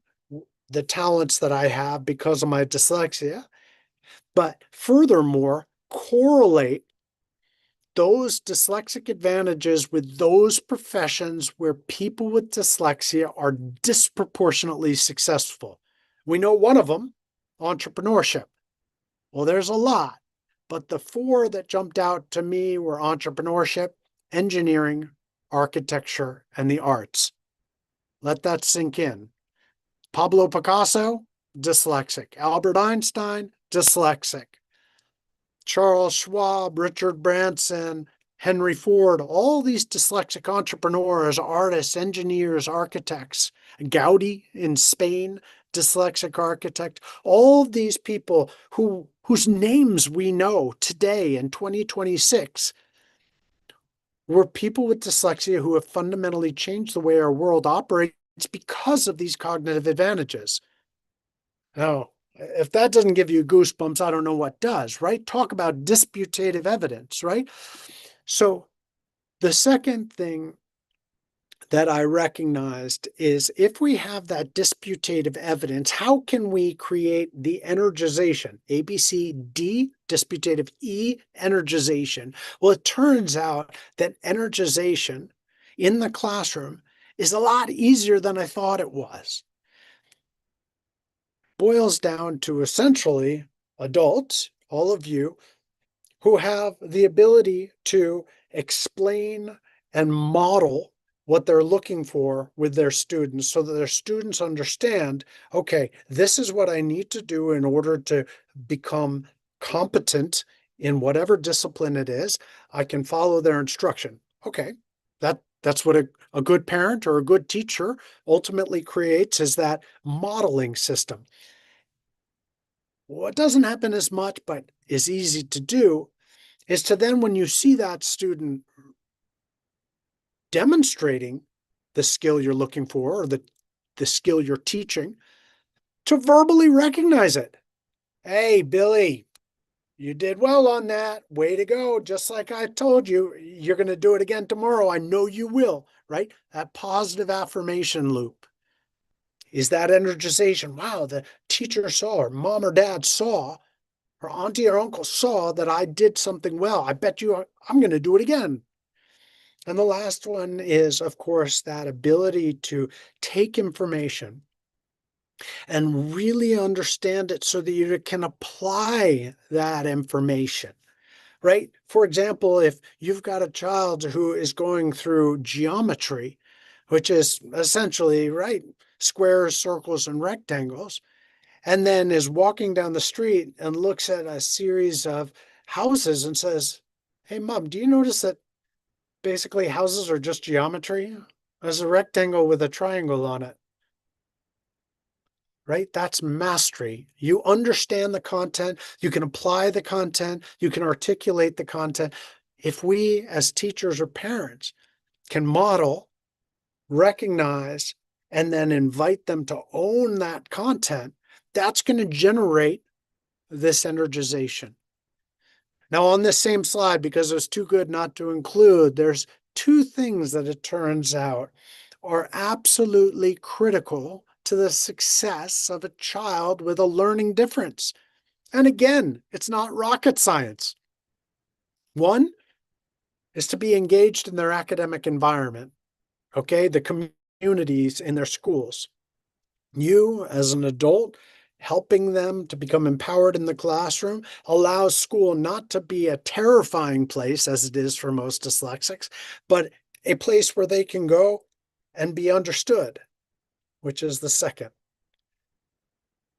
the talents that I have because of my dyslexia, but furthermore, correlate those dyslexic advantages with those professions where people with dyslexia are disproportionately successful. We know one of them, entrepreneurship. Well, there's a lot, but the four that jumped out to me were entrepreneurship, engineering, architecture, and the arts. Let that sink in. Pablo Picasso, dyslexic. Albert Einstein, dyslexic. Charles Schwab, Richard Branson, Henry Ford, all these dyslexic entrepreneurs, artists, engineers, architects. Gaudi in Spain, dyslexic architect. All of these people whose names we know today in 2026 were people with dyslexia who have fundamentally changed the way our world operates because of these cognitive advantages. Now, if that doesn't give you goosebumps, I don't know what does, right? Talk about disputative evidence, right? So the second thing that I recognized is if we have that disputative evidence, how can we create the energization? A, B, C, D, disputative, E, energization. Well, it turns out that energization in the classroom is a lot easier than I thought it was. Boils down to essentially adults, all of you, who have the ability to explain and model what they're looking for with their students so that their students understand, okay, this is what I need to do in order to become competent in whatever discipline it is. I can follow their instruction. Okay, that's what a good parent or a good teacher ultimately creates, is that modeling system. What doesn't happen as much, but is easy to do, is to then, when you see that student demonstrating the skill you're looking for or the skill you're teaching, to verbally recognize it Hey, Billy, you did well on that. Way to go. Just like I told you, you're going to do it again tomorrow. I know you will, right? That positive affirmation loop is that energization. Wow, the teacher saw, or mom or dad saw, or auntie or uncle saw that I did something well. I bet you I'm going to do it again. And the last one is, of course, that ability to take information and really understand it so that you can apply that information, right? For example, if you've got a child who is going through geometry, which is essentially, right, squares, circles, and rectangles, and then is walking down the street and looks at a series of houses and says, "Hey, Mom, do you notice that basically houses are just geometry? There's a rectangle with a triangle on it." Right? That's mastery. You understand the content, you can apply the content, you can articulate the content. If we as teachers or parents can model, recognize, and then invite them to own that content, that's going to generate this energization. Now, on this same slide, because it was too good not to include, there's two things that it turns out are absolutely critical to the success of a child with a learning difference. And again, it's not rocket science. One is to be engaged in their academic environment, okay? The communities in their schools. You, as an adult, helping them to become empowered in the classroom allows school not to be a terrifying place, as it is for most dyslexics, but a place where they can go and be understood, which is the second.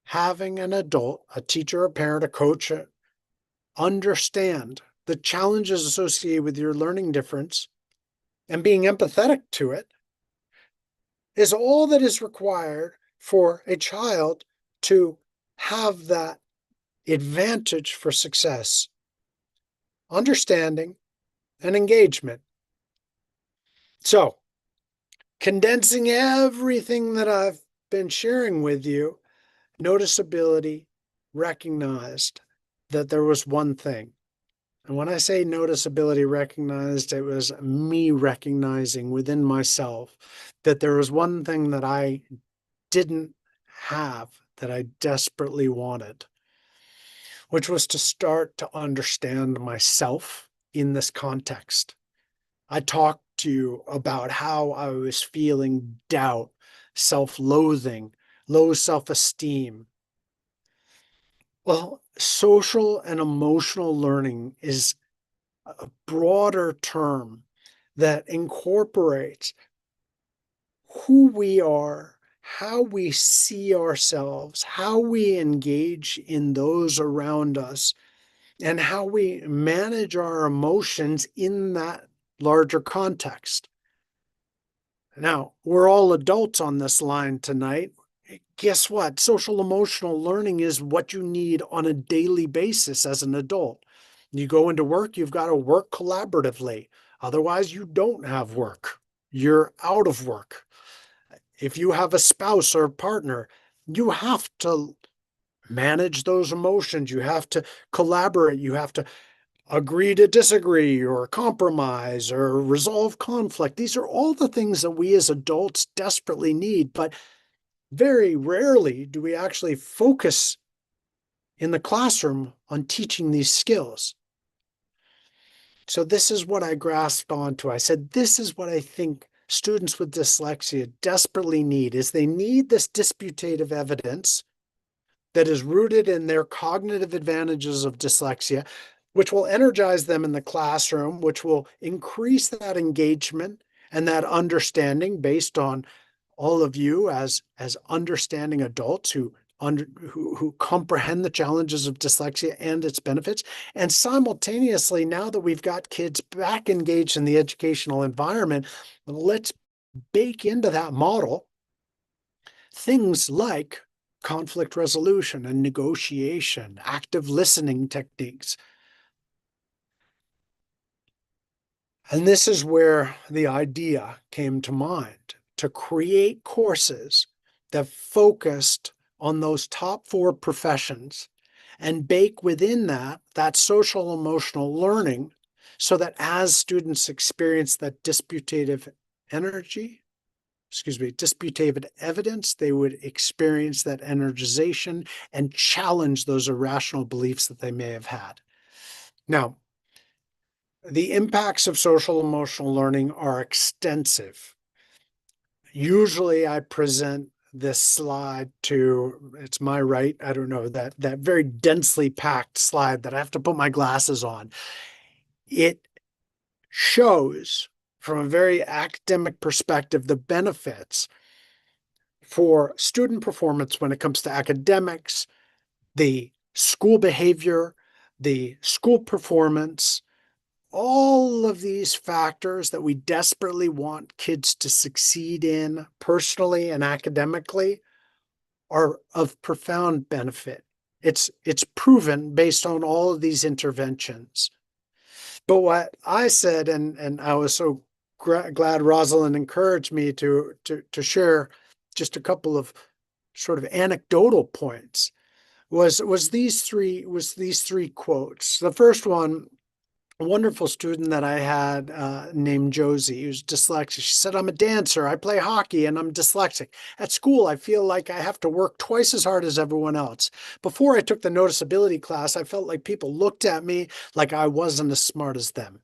Having an adult, a teacher, a parent, a coach, understand the challenges associated with your learning difference and being empathetic to it is all that is required for a child to have that advantage for success, understanding, and engagement. So, condensing everything that I've been sharing with you, NoticeAbility recognized that there was one thing. And when I say NoticeAbility recognized, it was me recognizing within myself that there was one thing that I didn't have that I desperately wanted, which was to start to understand myself in this context. I talked to you about how I was feeling doubt, self-loathing, low self-esteem. Well, social and emotional learning is a broader term that incorporates who we are, how we see ourselves, how we engage in those around us, and how we manage our emotions in that larger context. Now, we're all adults on this line tonight. Guess what? Social emotional learning is what you need on a daily basis as an adult. You go into work, you've got to work collaboratively. Otherwise, you don't have work. You're out of work. If you have a spouse or partner, you have to manage those emotions. You have to collaborate. You have to agree to disagree or compromise or resolve conflict. These are all the things that we as adults desperately need, but very rarely do we actually focus in the classroom on teaching these skills. So this is what I grasped onto. I said, this is what I think students with dyslexia desperately need, is they need this disputative evidence that is rooted in their cognitive advantages of dyslexia, which will energize them in the classroom, which will increase that engagement and that understanding based on all of you as understanding adults who comprehend the challenges of dyslexia and its benefits. And simultaneously, now that we've got kids back engaged in the educational environment, let's bake into that model things like conflict resolution and negotiation, active listening techniques. And this is where the idea came to mind, to create courses that focused on those top 4 professions and bake within that social emotional learning, so that as students experience that disputative evidence, they would experience that energization and challenge those irrational beliefs that they may have had. Now, the impacts of social emotional learning are extensive. Usually I present this slide it's my right, I don't know, that very densely packed slide that I have to put my glasses on. It shows from a very academic perspective the benefits for student performance when it comes to academics, the school behavior, the school performance, all of these factors that we desperately want kids to succeed in personally and academically are of profound benefit. It's proven based on all of these interventions. But what I said, and I was so glad Rosalind encouraged me to share just a couple of sort of anecdotal points, was these three quotes. The first one, a wonderful student that I had named Josie, who's dyslexic. She said, "I'm a dancer, I play hockey, and I'm dyslexic. At school, I feel like I have to work twice as hard as everyone else. Before I took the NoticeAbility class, I felt like people looked at me like I wasn't as smart as them.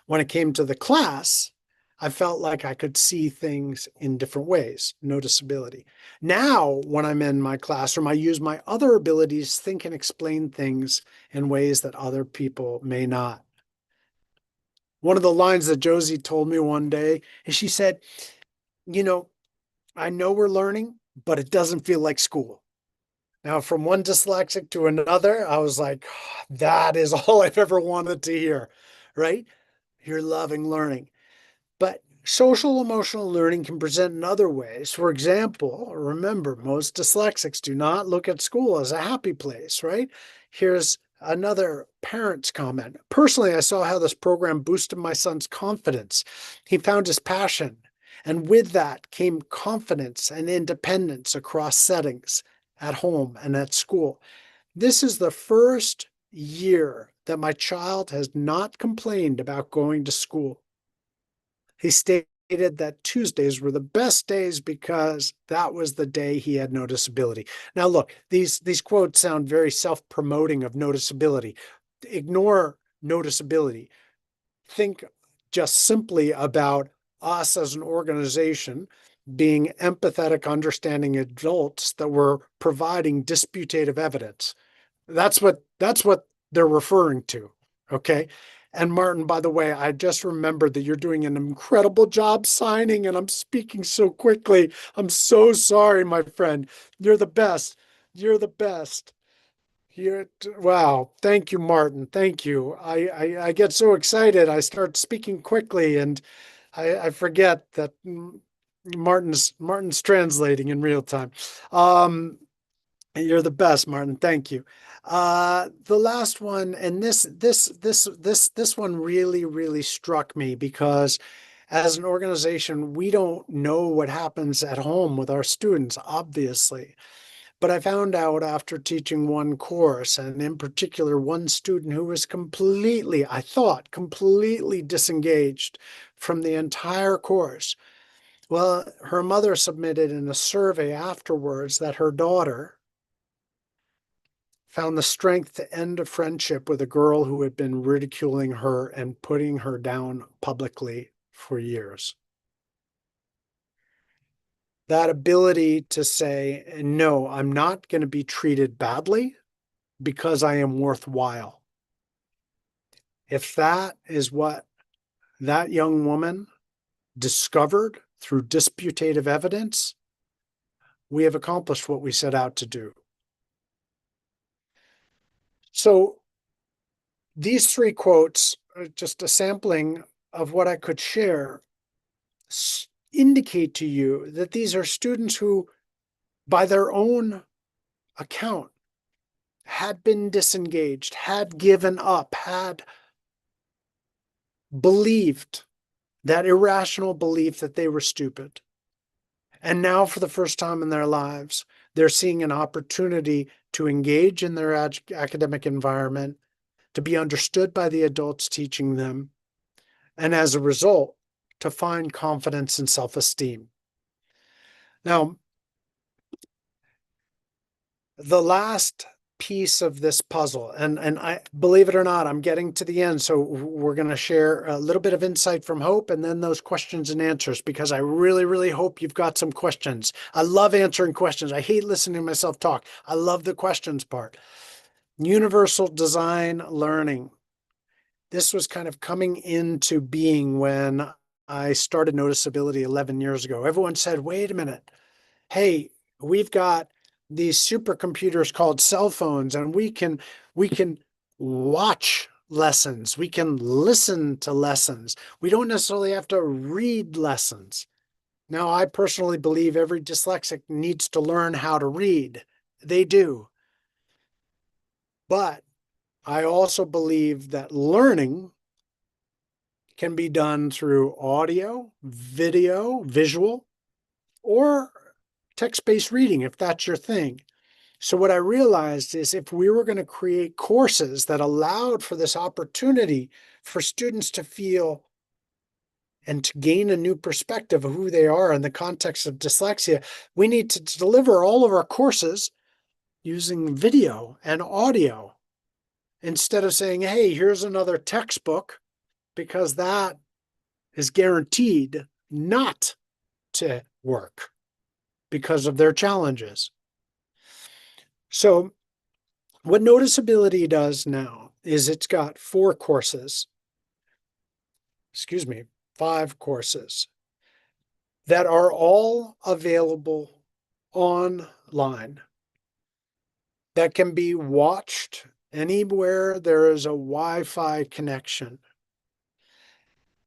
When it came to the class, I felt like I could see things in different ways, NoticeAbility. Now, when I'm in my classroom, I use my other abilities to think and explain things in ways that other people may not." One of the lines that Josie told me one day is she said, "I know we're learning, but it doesn't feel like school." Now, from one dyslexic to another, I was like, that is all I've ever wanted to hear, right? You're loving learning. But social emotional learning can present in other ways. For example, remember, most dyslexics do not look at school as a happy place, right? Here's another parent's comment. "Personally, I saw how this program boosted my son's confidence. He found his passion, and with that came confidence and independence across settings, at home and at school. This is the first year that my child has not complained about going to school. He stated that Tuesdays were the best days because that was the day he had NoticeAbility." Now, look, these quotes sound very self-promoting of NoticeAbility. Ignore NoticeAbility. Think just simply about us as an organization being empathetic, understanding adults that were providing disputative evidence. That's what they're referring to. Okay. And Martin, by the way, I just remembered that you're doing an incredible job signing, and I'm speaking so quickly. I'm so sorry, my friend. You're the best. You're the best. Wow. Thank you, Martin. Thank you. I get so excited. I start speaking quickly, and I forget that Martin's translating in real time. You're the best, Martin. Thank you. The last one, and this one really, really struck me, because as an organization, we don't know what happens at home with our students, obviously. But I found out after teaching one course, and in particular, one student who was I thought, completely disengaged from the entire course. Well, her mother submitted in a survey afterwards that her daughter found the strength to end a friendship with a girl who had been ridiculing her and putting her down publicly for years. That ability to say, "No, I'm not going to be treated badly because I am worthwhile." If that is what that young woman discovered through disputative evidence, we have accomplished what we set out to do. So these three quotes are just a sampling of what I could share, indicate to you that these are students who, by their own account, had been disengaged, had given up, had believed that irrational belief that they were stupid. And now, for the first time in their lives, They're seeing an opportunity to engage in their academic environment, to be understood by the adults teaching them, and as a result, to find confidence and self-esteem. Now, the last piece of this puzzle, and I believe it or not, I'm getting to the end, so we're going to share a little bit of insight from Hope and then those questions and answers, because I really, really hope you've got some questions. I love answering questions. I hate listening to myself talk. I love the questions part. Universal design learning. This was kind of coming into being when I started NoticeAbility 11 years ago. Everyone said, wait a minute. Hey, we've got these supercomputers called cell phones, and we can watch lessons. We can listen to lessons. We don't necessarily have to read lessons. Now, I personally believe every dyslexic needs to learn how to read. They do. But I also believe that learning can be done through audio, video, visual, or text-based reading, if that's your thing. So what I realized is if we were going to create courses that allowed for this opportunity for students to feel and to gain a new perspective of who they are in the context of dyslexia, we need to deliver all of our courses using video and audio instead of saying, hey, here's another textbook, because that is guaranteed not to work because of their challenges. So what NoticeAbility does now is it's got 5 courses that are all available online that can be watched anywhere there is a Wi-Fi connection,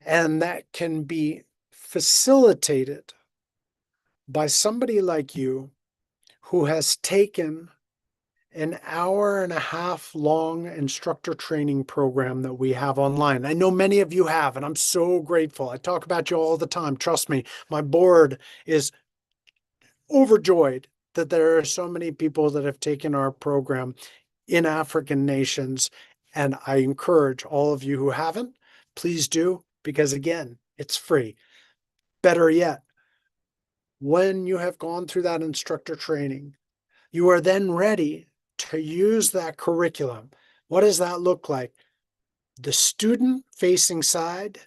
and that can be facilitated by somebody like you who has taken an 1.5-hour long instructor training program that we have online. I know many of you have, and I'm so grateful. I talk about you all the time. Trust me, my board is overjoyed that there are so many people that have taken our program in African nations. And I encourage all of you who haven't, please do, because again, it's free. Better yet, when you have gone through that instructor training, you are then ready to use that curriculum. What does that look like? The student-facing side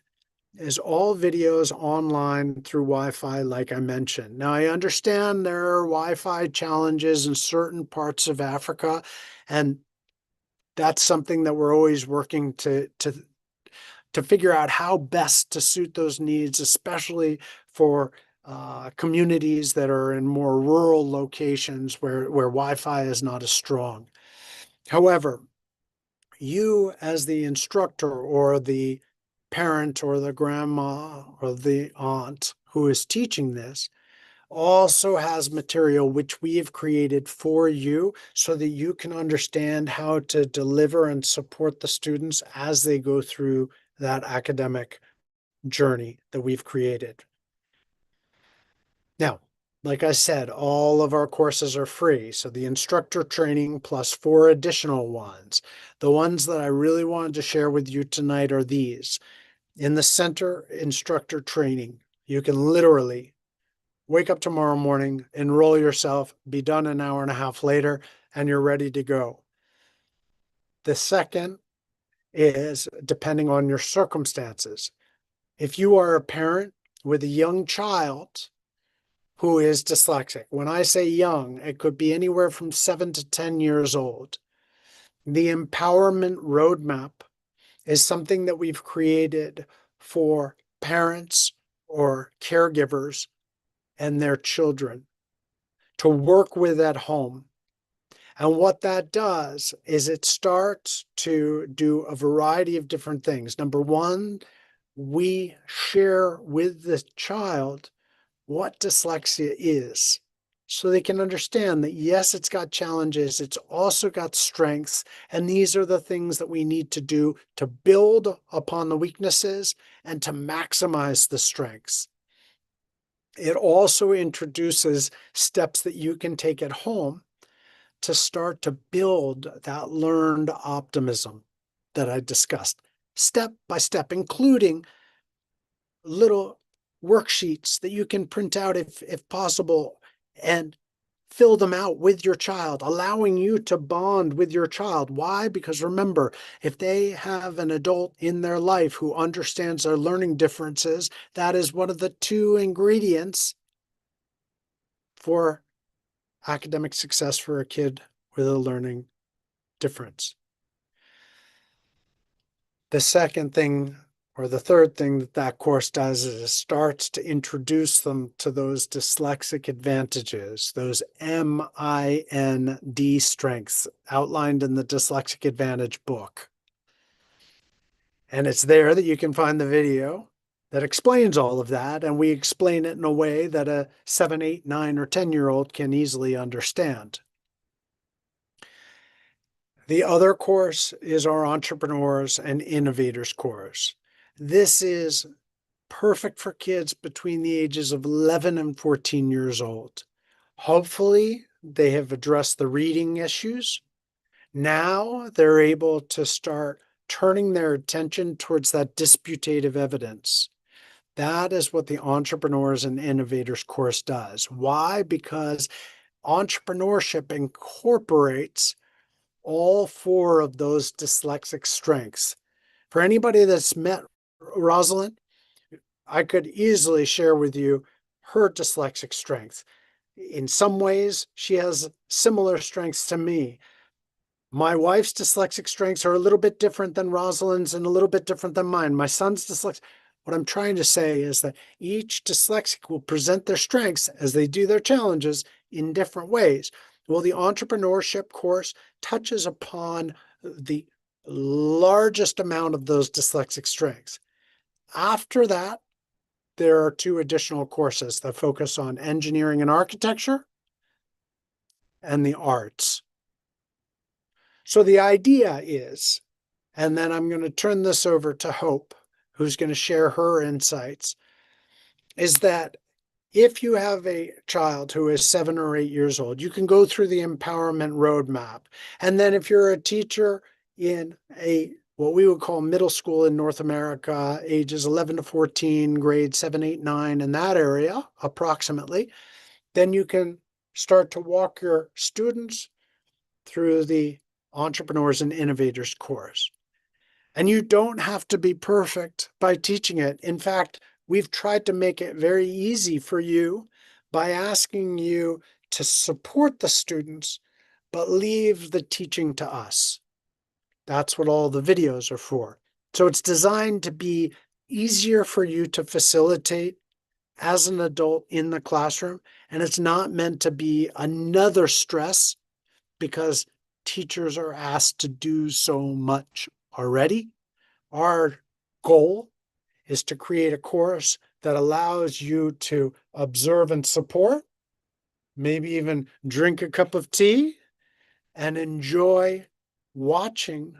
is all videos online through Wi-Fi, like I mentioned. Now, I understand there are Wi-Fi challenges in certain parts of Africa, and that's something that we're always working to figure out how best to suit those needs, especially for communities that are in more rural locations where Wi-Fi is not as strong. However, you as the instructor or the parent or the grandma or the aunt who is teaching this also has material which we have created for you so that you can understand how to deliver and support the students as they go through that academic journey that we've created. Now, like I said, all of our courses are free. So the instructor training plus 4 additional ones. The ones that I really wanted to share with you tonight are these. In the center instructor training, you can literally wake up tomorrow morning, enroll yourself, be done an 1.5 hours later, and you're ready to go. The second is depending on your circumstances. If you are a parent with a young child who is dyslexic, when I say young, it could be anywhere from 7 to 10 years old. The empowerment roadmap is something that we've created for parents or caregivers and their children to work with at home. And what that does is it starts to do a variety of different things. Number one, we share with the child what dyslexia is, so they can understand that, yes, it's got challenges, it's also got strengths, and these are the things that we need to do to build upon the weaknesses and to maximize the strengths. It also introduces steps that you can take at home to start to build that learned optimism that I discussed, step by step, including little worksheets that you can print out if possible and fill them out with your child, allowing you to bond with your child. Why? Because remember, if they have an adult in their life who understands their learning differences, that is one of the two ingredients for academic success for a kid with a learning difference. The second thing, or the third thing that that course does, is it starts to introduce them to those dyslexic advantages, those MIND strengths outlined in the Dyslexic Advantage book. And it's there that you can find the video that explains all of that. And we explain it in a way that a 7, 8, 9, or 10-year-old can easily understand. The other course is our Entrepreneurs and Innovators course. This is perfect for kids between the ages of 11 and 14 years old. Hopefully, they have addressed the reading issues. Now they're able to start turning their attention towards that disputative evidence. That is what the Entrepreneurs and Innovators course does. Why? Because entrepreneurship incorporates all four of those dyslexic strengths. For anybody that's met Rosalind, I could easily share with you her dyslexic strengths. In some ways, she has similar strengths to me. My wife's dyslexic strengths are a little bit different than Rosalind's and a little bit different than mine. My son's dyslexic. What I'm trying to say is that each dyslexic will present their strengths as they do their challenges in different ways. Well, the entrepreneurship course touches upon the largest amount of those dyslexic strengths. After that, there are two additional courses that focus on engineering and architecture and the arts. So the idea is, and then I'm going to turn this over to Hope, who's going to share her insights, is that if you have a child who is 7 or 8 years old, you can go through the empowerment roadmap. And then if you're a teacher in what we would call middle school in North America, ages 11 to 14, grades 7, 8, 9, in that area, approximately, then you can start to walk your students through the Entrepreneurs and Innovators course. And you don't have to be perfect by teaching it. In fact, we've tried to make it very easy for you by asking you to support the students, but leave the teaching to us. That's what all the videos are for. So it's designed to be easier for you to facilitate as an adult in the classroom. And it's not meant to be another stress because teachers are asked to do so much already. Our goal is to create a course that allows you to observe and support, maybe even drink a cup of tea, and enjoy watching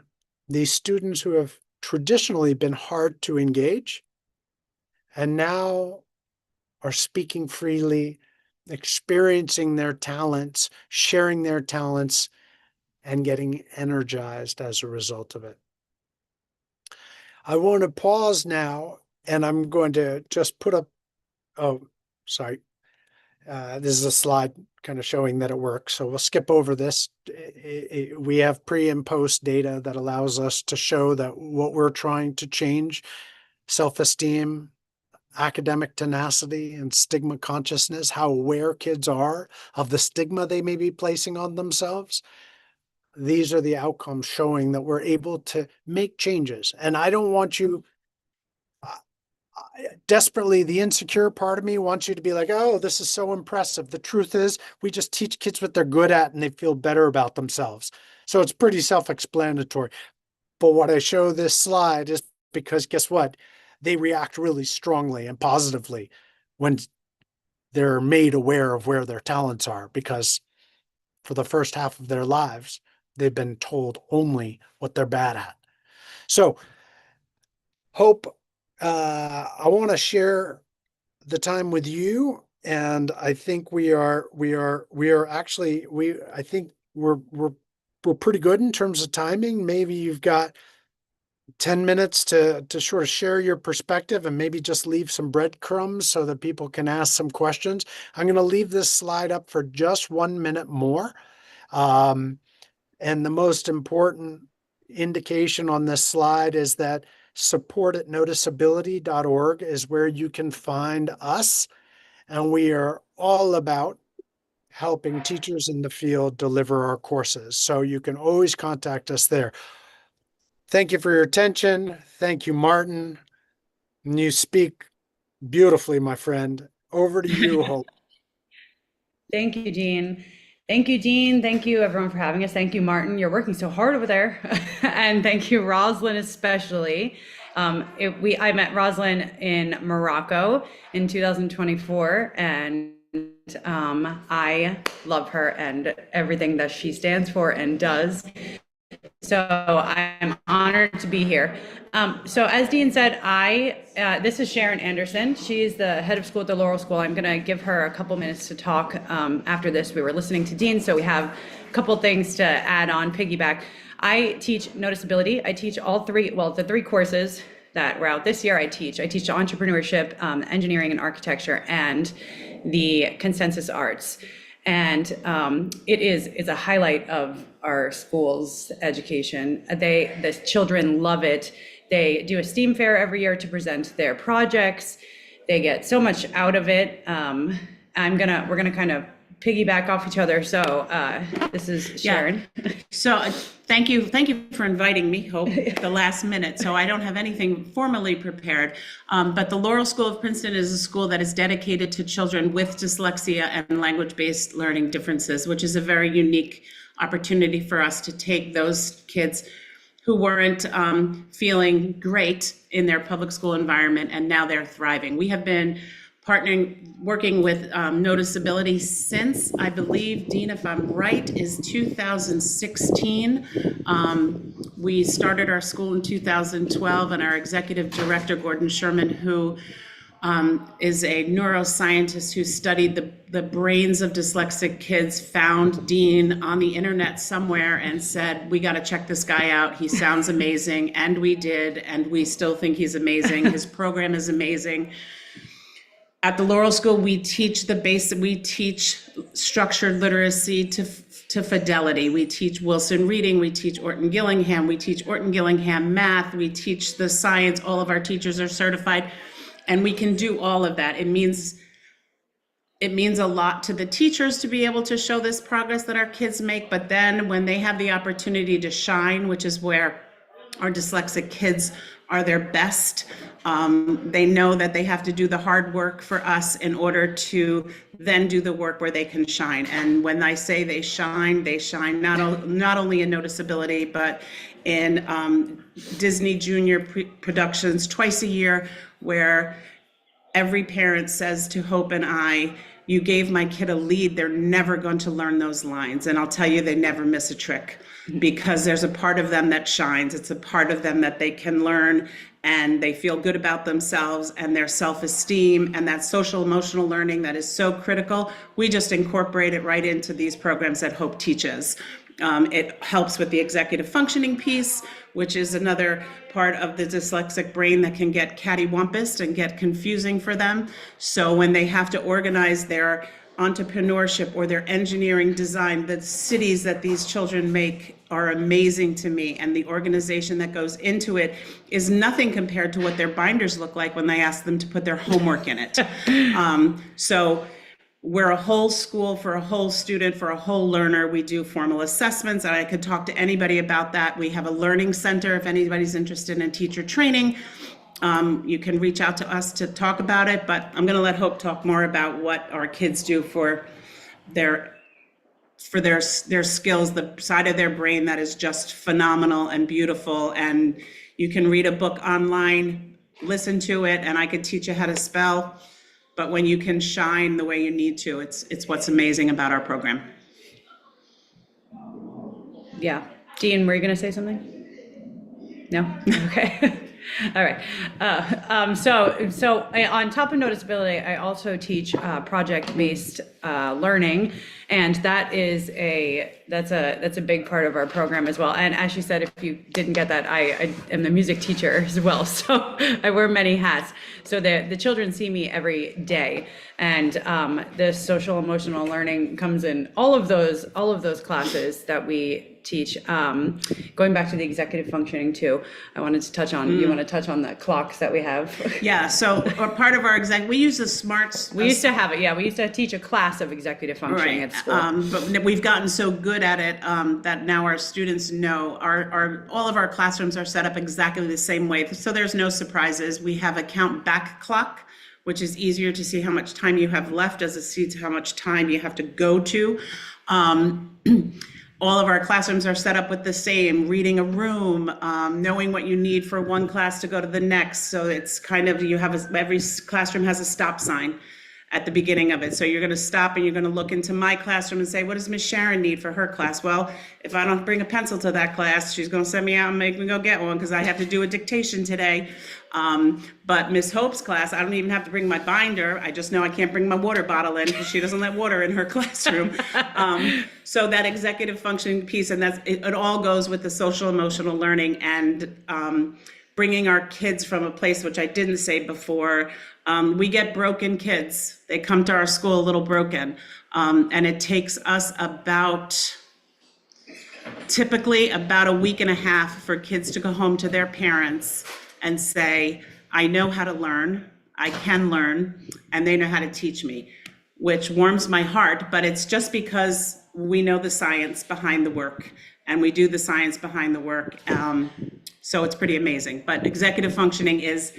these students who have traditionally been hard to engage and now are speaking freely, experiencing their talents, sharing their talents, and getting energized as a result of it. I want to pause now, and I'm going to just put up, oh, sorry. This is a slide kind of showing that it works. So we'll skip over this. We have pre and post data that allows us to show that what we're trying to change, self-esteem, academic tenacity, and stigma consciousness, how aware kids are of the stigma they may be placing on themselves. These are the outcomes showing that we're able to make changes. And I don't want you desperately, the insecure part of me wants you to be like, oh, this is so impressive. The truth is, we just teach kids what they're good at and they feel better about themselves. So it's pretty self-explanatory. But what I show this slide is because guess what? They react really strongly and positively when they're made aware of where their talents are, because for the first half of their lives, they've been told only what they're bad at. So, Hope, I want to share the time with you and I think I think we're pretty good in terms of timing. Maybe you've got 10 minutes to sort of share your perspective and maybe just leave some breadcrumbs so that people can ask some questions. I'm going to leave this slide up for just 1 minute more. And the most important indication on this slide is that support at noticeability.org is where you can find us. And we are all about helping teachers in the field deliver our courses. So you can always contact us there. Thank you for your attention. Thank you, Martin. You speak beautifully, my friend. Over to you, Hope. Thank you, Dean. Thank you, Dean. Thank you, everyone, for having us. Thank you, Martin. You're working so hard over there. And thank you, Roslyn, especially. I met Roslyn in Morocco in 2024, and I love her and everything that she stands for and does. So I'm honored to be here. So as Dean said, this is Sharon Anderson. She's the head of school at the Laurel School. I'm gonna give her a couple minutes to talk after this. We were listening to Dean, so we have a couple things to add on, piggyback. I teach NoticeAbility. I teach the three courses that were out this year. I teach entrepreneurship, engineering and architecture, and the consensus arts. And it's a highlight of our school's education. The children love it. They do a STEAM fair every year to present their projects. They get so much out of it. We're gonna kind of piggyback off each other. So this is Sharon. Yeah. So thank you for inviting me, Hope, at the last minute. So I don't have anything formally prepared, but the Laurel School of Princeton is a school that is dedicated to children with dyslexia and language-based learning differences, which is a very unique opportunity for us to take those kids who weren't feeling great in their public school environment, and now they're thriving. We have been working with NoticeAbility since, I believe, Dean, if I'm right, is 2016. We started our school in 2012, and our executive director, Gordon Sherman, who is a neuroscientist who studied the brains of dyslexic kids, found Dean on the internet somewhere and said, we got to check this guy out. He sounds amazing. And we did, and we still think he's amazing. His program is amazing. At the Laurel School, we teach structured literacy to fidelity. We teach Wilson reading, we teach Orton Gillingham, math, we teach the science. All of our teachers are certified, and we can do all of that. It means a lot to the teachers to be able to show this progress that our kids make, but then when they have the opportunity to shine, which is where our dyslexic kids are their best, they know that they have to do the hard work for us in order to then do the work where they can shine. And when I say they shine not only in NoticeAbility, but in Disney Junior productions twice a year, where every parent says to Hope and I, you gave my kid a lead, they're never going to learn those lines. And I'll tell you, they never miss a trick, because there's a part of them that shines. It's a part of them that they can learn, and they feel good about themselves and their self-esteem, and that social emotional learning that is so critical. We just incorporate it right into these programs that Hope teaches. It helps with the executive functioning piece, which is another part of the dyslexic brain that can get cattywampus and get confusing for them. So when they have to organize their entrepreneurship or their engineering design, the cities that these children make are amazing to me, and the organization that goes into it is nothing compared to what their binders look like when they ask them to put their homework in it. So we're a whole school for a whole student, for a whole learner. We do formal assessments, and I could talk to anybody about that. We have a learning center if anybody's interested in teacher training. You can reach out to us to talk about it, but I'm going to let Hope talk more about what our kids do for their skills, the side of their brain that is just phenomenal and beautiful. And you can read a book online, listen to it, and I could teach you how to spell. But when you can shine the way you need to, it's what's amazing about our program. Yeah. Dean, were you going to say something? No? Okay. All right. On top of NoticeAbility, I also teach project-based learning, and that's a big part of our program as well. And as she said, if you didn't get that, I am the music teacher as well, so I wear many hats. So the children see me every day, and the social emotional learning comes in all of those classes that we teach. Going back to the executive functioning too, I wanted to touch on, you want to touch on the clocks that we have? Yeah, so part of our we use the smarts. We used to have it, yeah, we used to teach a class of executive functioning at school. But we've gotten so good at it that now our students know all of our classrooms are set up exactly the same way. So there's no surprises. We have a count back clock, which is easier to see how much time you have left as opposed to how much time you have to go to. All of our classrooms are set up with the same reading a room, knowing what you need for one class to go to the next. So it's kind of, every classroom has a stop sign at the beginning of it. So you're going to stop and you're going to look into my classroom and say, what does Miss Sharon need for her class? Well, if I don't bring a pencil to that class, she's going to send me out and make me go get one because I have to do a dictation today. But Miss Hope's class, I don't even have to bring my binder. I just know I can't bring my water bottle in because she doesn't let water in her classroom. So that executive functioning piece, and it all goes with the social emotional learning and bringing our kids from a place, which I didn't say before. We get broken kids. They come to our school a little broken. And it takes us typically about a week and a half for kids to go home to their parents and say, I know how to learn, I can learn, and they know how to teach me, which warms my heart, but it's just because we know the science behind the work and we do the science behind the work. So it's pretty amazing. But executive functioning is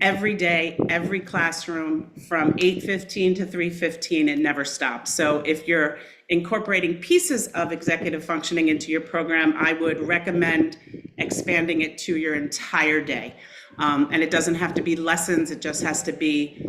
every day, every classroom from 8:15 to 3:15, it never stops. So if you're incorporating pieces of executive functioning into your program, I would recommend expanding it to your entire day. And it doesn't have to be lessons, it just has to be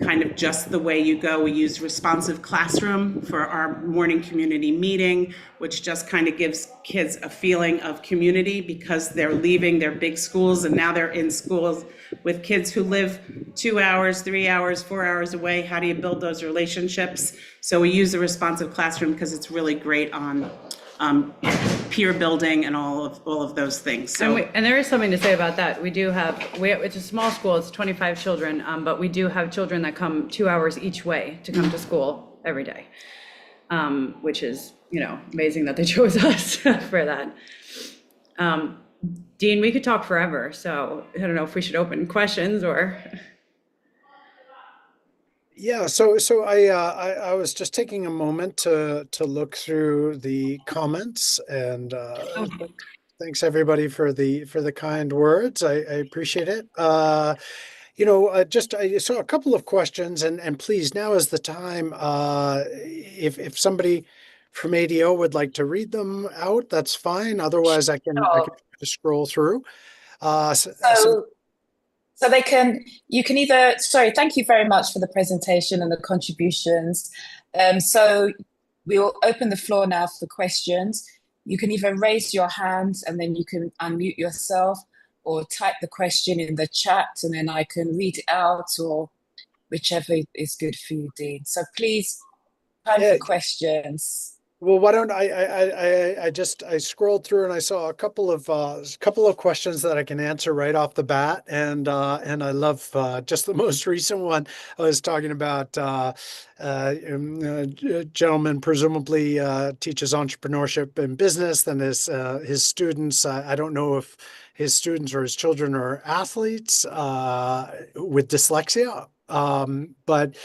kind of just the way you go. We use responsive classroom for our morning community meeting, which just kind of gives kids a feeling of community because they're leaving their big schools and now they're in schools with kids who live 2 hours, 3 hours, 4 hours away. How do you build those relationships? So we use the responsive classroom because it's really great on peer building and all of those things. So and there is something to say about that. It's a small school, it's 25 children, but we do have children that come 2 hours each way to come to school every day, which is, amazing that they chose us for that. Dean, we could talk forever, so I don't know if we should open questions or. Yeah, so I was just taking a moment to look through the comments, and thanks everybody for the kind words. I appreciate it. I saw a couple of questions, and please, now is the time. If somebody from ADO would like to read them out, that's fine. Otherwise, I can just scroll through. So you can either, thank you very much for the presentation and the contributions. So we will open the floor now for questions. You can either raise your hand and then you can unmute yourself, or type the question in the chat and then I can read it out, or whichever is good for you, Dean. So please type the questions. Well, why don't I scrolled through and I saw a couple of questions that I can answer right off the bat, and I love just the most recent one. I was talking about a gentleman presumably teaches entrepreneurship and business, and his students. I don't know if his students or his children are athletes with dyslexia, but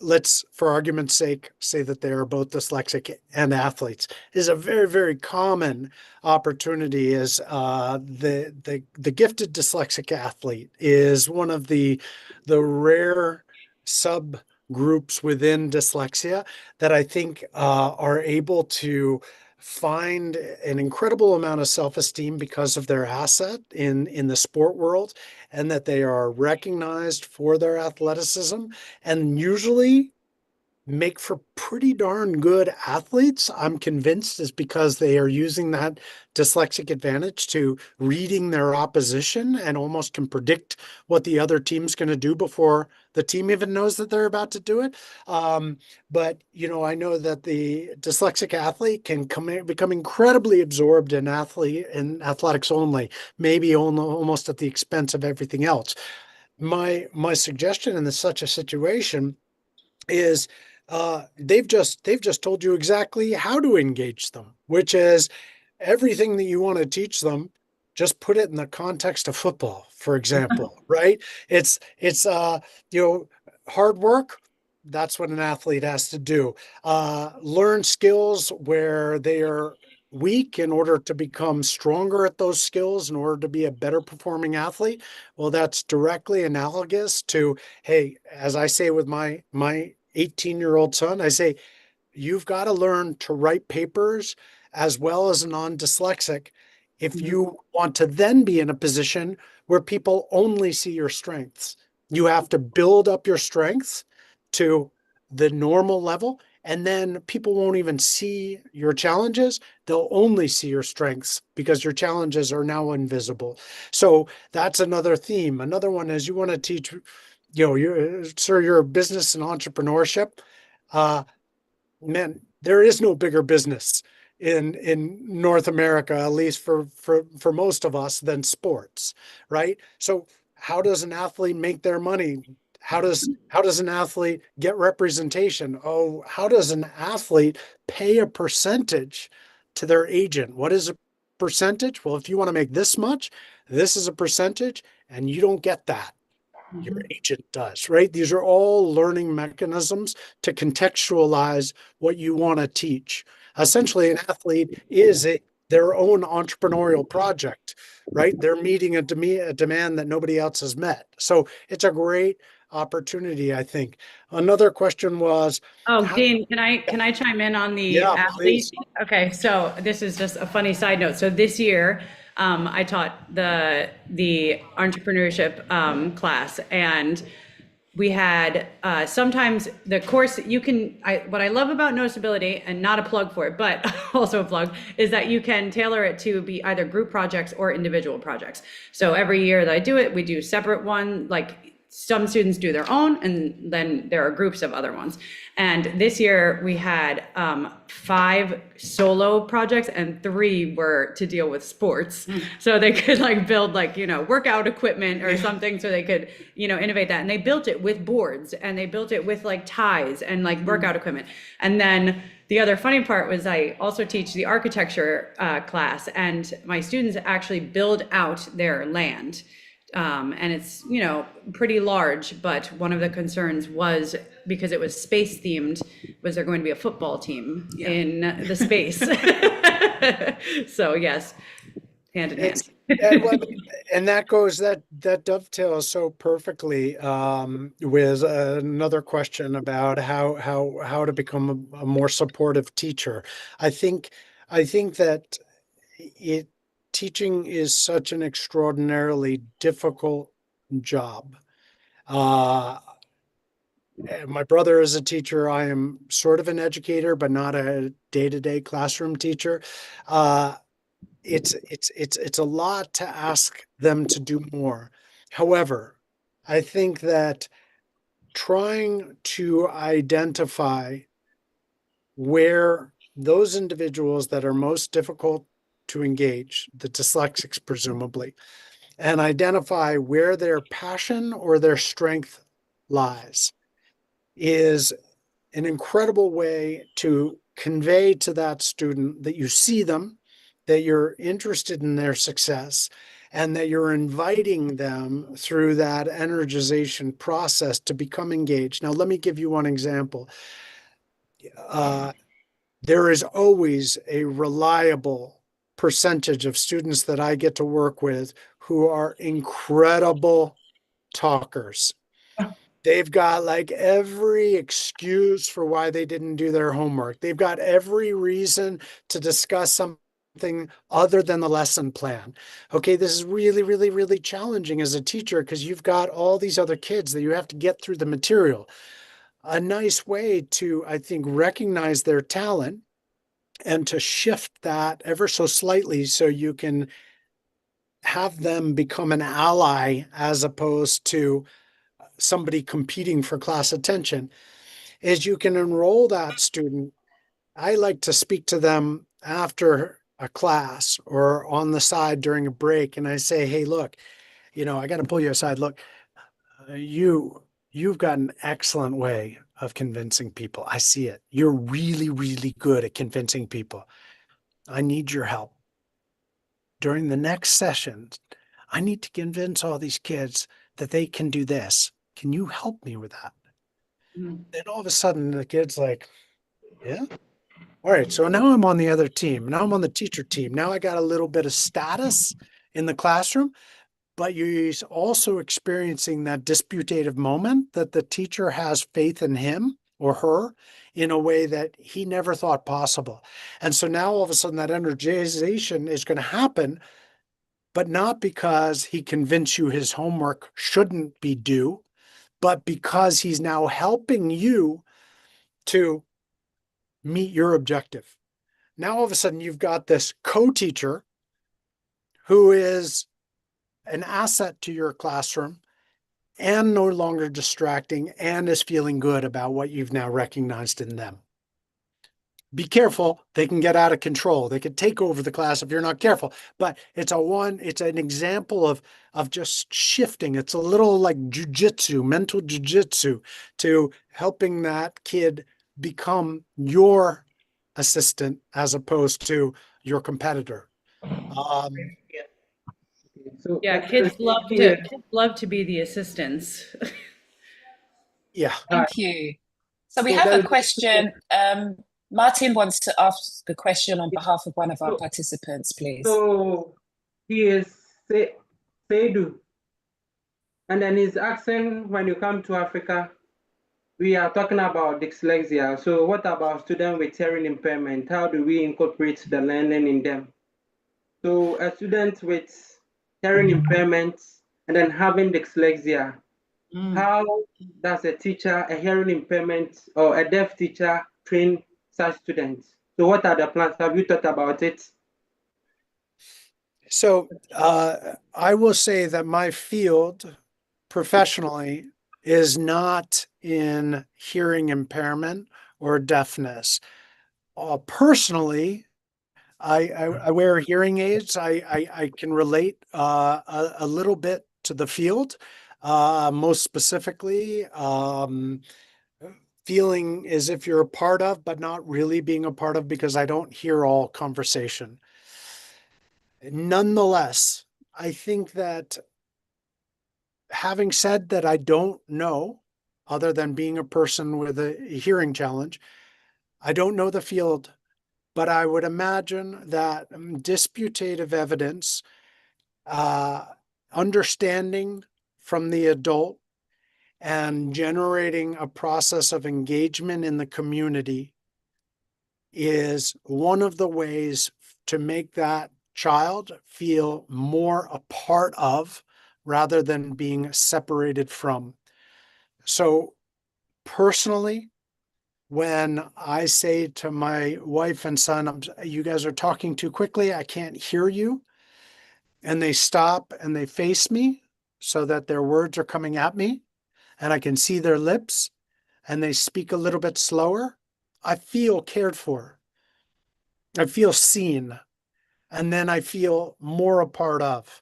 let's, for argument's sake, say that they are both dyslexic and athletes. It is a very, very common opportunity. Is the gifted dyslexic athlete is one of the rare subgroups within dyslexia that I think are able to find an incredible amount of self-esteem because of their asset in the sport world, and that they are recognized for their athleticism. And usually make for pretty darn good athletes, I'm convinced, is because they are using that dyslexic advantage to reading their opposition and almost can predict what the other team's going to do before the team even knows that they're about to do it. But, I know that the dyslexic athlete can become incredibly absorbed in athletics only, maybe almost at the expense of everything else. My suggestion in such a situation is they've just told you exactly how to engage them, which is everything that you want to teach them, just put it in the context of football, for example, right? It's hard work. That's what an athlete has to do. Learn skills where they are weak in order to become stronger at those skills in order to be a better performing athlete. Well, that's directly analogous to, hey, as I say with my 18-year-old son, I say, you've got to learn to write papers as well as a non-dyslexic if you want to then be in a position where people only see your strengths. You have to build up your strengths to the normal level, and then people won't even see your challenges. They'll only see your strengths because your challenges are now invisible. So that's another theme. Another one is you want to teach, your business and entrepreneurship. Man, there is no bigger business in North America, at least for most of us, than sports, right? So how does an athlete make their money? How does an athlete get representation? Oh, how does an athlete pay a percentage to their agent? What is a percentage? Well, if you want to make this much, this is a percentage, and you don't get that. Your agent does, right? These are all learning mechanisms to contextualize what you want to teach. Essentially, an athlete is their own entrepreneurial project, right? They're meeting a demand that nobody else has met. So it's a great opportunity, I think. Another question was, Oh, Dean, can I chime in on the yeah, athlete? please. Okay, so this is just a funny side note. So this year, I taught the entrepreneurship class, and we had sometimes the course you can. What I love about NoticeAbility, and not a plug for it, but also a plug, is that you can tailor it to be either group projects or individual projects. So every year that I do it, we do separate one, like. Some students do their own, and then there are groups of other ones. And this year we had 5 solo projects, and 3 were to deal with sports. So they could build workout equipment or something, so they could, innovate that. And they built it with boards, and they built it with ties and workout equipment. And then the other funny part was I also teach the architecture class, and my students actually build out their land. And it's, pretty large, but one of the concerns was, because it was space themed, was there going to be a football team in the space? So yes, hand in hand. And that dovetails so perfectly with another question about how to become a more supportive teacher. I think that teaching is such an extraordinarily difficult job. My brother is a teacher. I am sort of an educator, but not a day-to-day classroom teacher. It's a lot to ask them to do more. However, I think that trying to identify where those individuals that are most difficult to engage, the dyslexics presumably, and identify where their passion or their strength lies is an incredible way to convey to that student that you see them, that you're interested in their success, and that you're inviting them through that energization process to become engaged. Now, let me give you one example. There is always a reliable percentage of students that I get to work with who are incredible talkers. They've got every excuse for why they didn't do their homework. They've got every reason to discuss something other than the lesson plan. Okay, this is really, really, really challenging as a teacher because you've got all these other kids that you have to get through the material. a nice way to, I think, recognize their talent and to shift that ever so slightly so you can have them become an ally as opposed to somebody competing for class attention, is you can enroll that student. I like to speak to them after a class or on the side during a break, and I say, hey, look, I got to pull you aside. Look, you've got an excellent way of convincing people. I see it. You're really, really good at convincing people. I need your help. During the next session, I need to convince all these kids that they can do this. Can you help me with that? Then all of a sudden the kid's like, yeah. All right, so now I'm on the other team. Now I'm on the teacher team. Now I got a little bit of status in the classroom, but he's also experiencing that disputative moment that the teacher has faith in him or her in a way that he never thought possible. And so now all of a sudden that energization is going to happen, but not because he convinced you his homework shouldn't be due, but because he's now helping you to meet your objective. Now, all of a sudden, you've got this co-teacher who is an asset to your classroom and no longer distracting and is feeling good about what you've now recognized in them. Be careful. They can get out of control. They could take over the class if you're not careful. But it's an example of just shifting. It's a little like jujitsu, mental jujitsu, to helping that kid become your assistant as opposed to your competitor. So Yeah, kids love to be the assistants. Yeah. Thank you. So we So have there a is- question. Martin wants to ask a question on behalf of one of our So- participants, please. So he is Seidu, and then he's asking, when you come to Africa, we are talking about dyslexia. So what about students with hearing impairment? How do we incorporate the learning in them? So a student with hearing impairment and then having dyslexia, how does a teacher, a hearing impairment or a deaf teacher train such students? So what are the plans? Have you thought about it? So I will say that my field professionally is not in hearing impairment or deafness. Personally, I wear hearing aids. I can relate a little bit to the field, most specifically feeling as if you're a part of, but not really being a part of because I don't hear all conversation. Nonetheless, I think that having said that, I don't know, other than being a person with a hearing challenge, I don't know the field, but I would imagine that disputative evidence, understanding from the adult, and generating a process of engagement in the community is one of the ways to make that child feel more a part of rather than being separated from. So personally, when I say to my wife and son, you guys are talking too quickly, I can't hear you, and they stop and they face me so that their words are coming at me and I can see their lips and they speak a little bit slower, I feel cared for. I feel seen. And then I feel more a part of.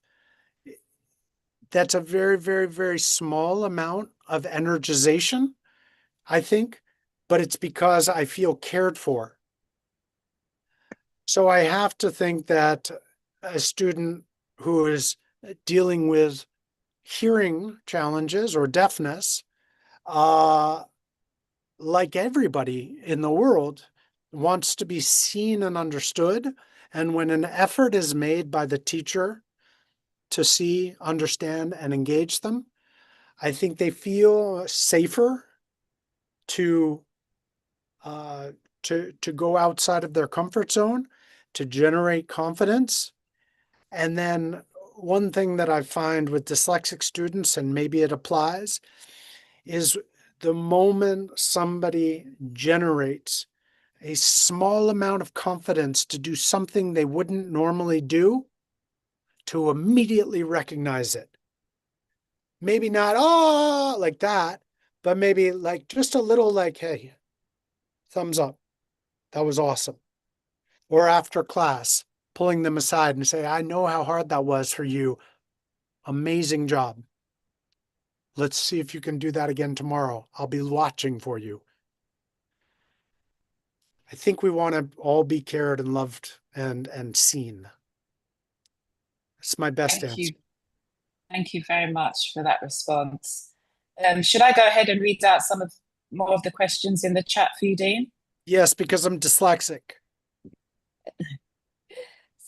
That's a very, very, very small amount of energization, I think, but it's because I feel cared for. So I have to think that a student who is dealing with hearing challenges or deafness, like everybody in the world, wants to be seen and understood. And when an effort is made by the teacher to see, understand, and engage them, I think they feel safer to go outside of their comfort zone, to generate confidence. And then one thing that I find with dyslexic students, and maybe it applies, is the moment somebody generates a small amount of confidence to do something they wouldn't normally do, to immediately recognize it. Maybe not, oh, like that, but maybe like just a little like, hey, thumbs up. That was awesome. Or after class, pulling them aside and say, I know how hard that was for you. Amazing job. Let's see if you can do that again tomorrow. I'll be watching for you. I think we want to all be cared and loved and seen. That's my best Thank answer. you. Thank you very much for that response. Should I go ahead and read out more of the questions in the chat for you, Dean? Yes, because I'm dyslexic.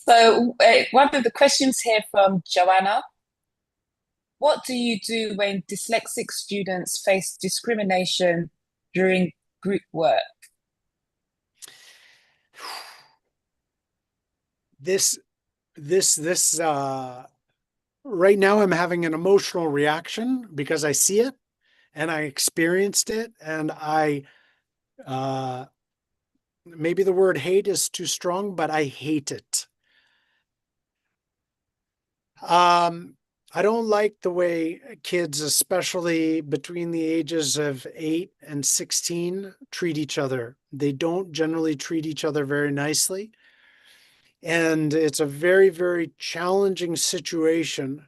So one of the questions here from Joanna. What do you do when dyslexic students face discrimination during group work? This right now I'm having an emotional reaction because I see it and I experienced it, and maybe the word hate is too strong, but I hate it. I don't like the way kids, especially between the ages of 8 and 16, treat each other. They don't generally treat each other very nicely. And it's a very, very challenging situation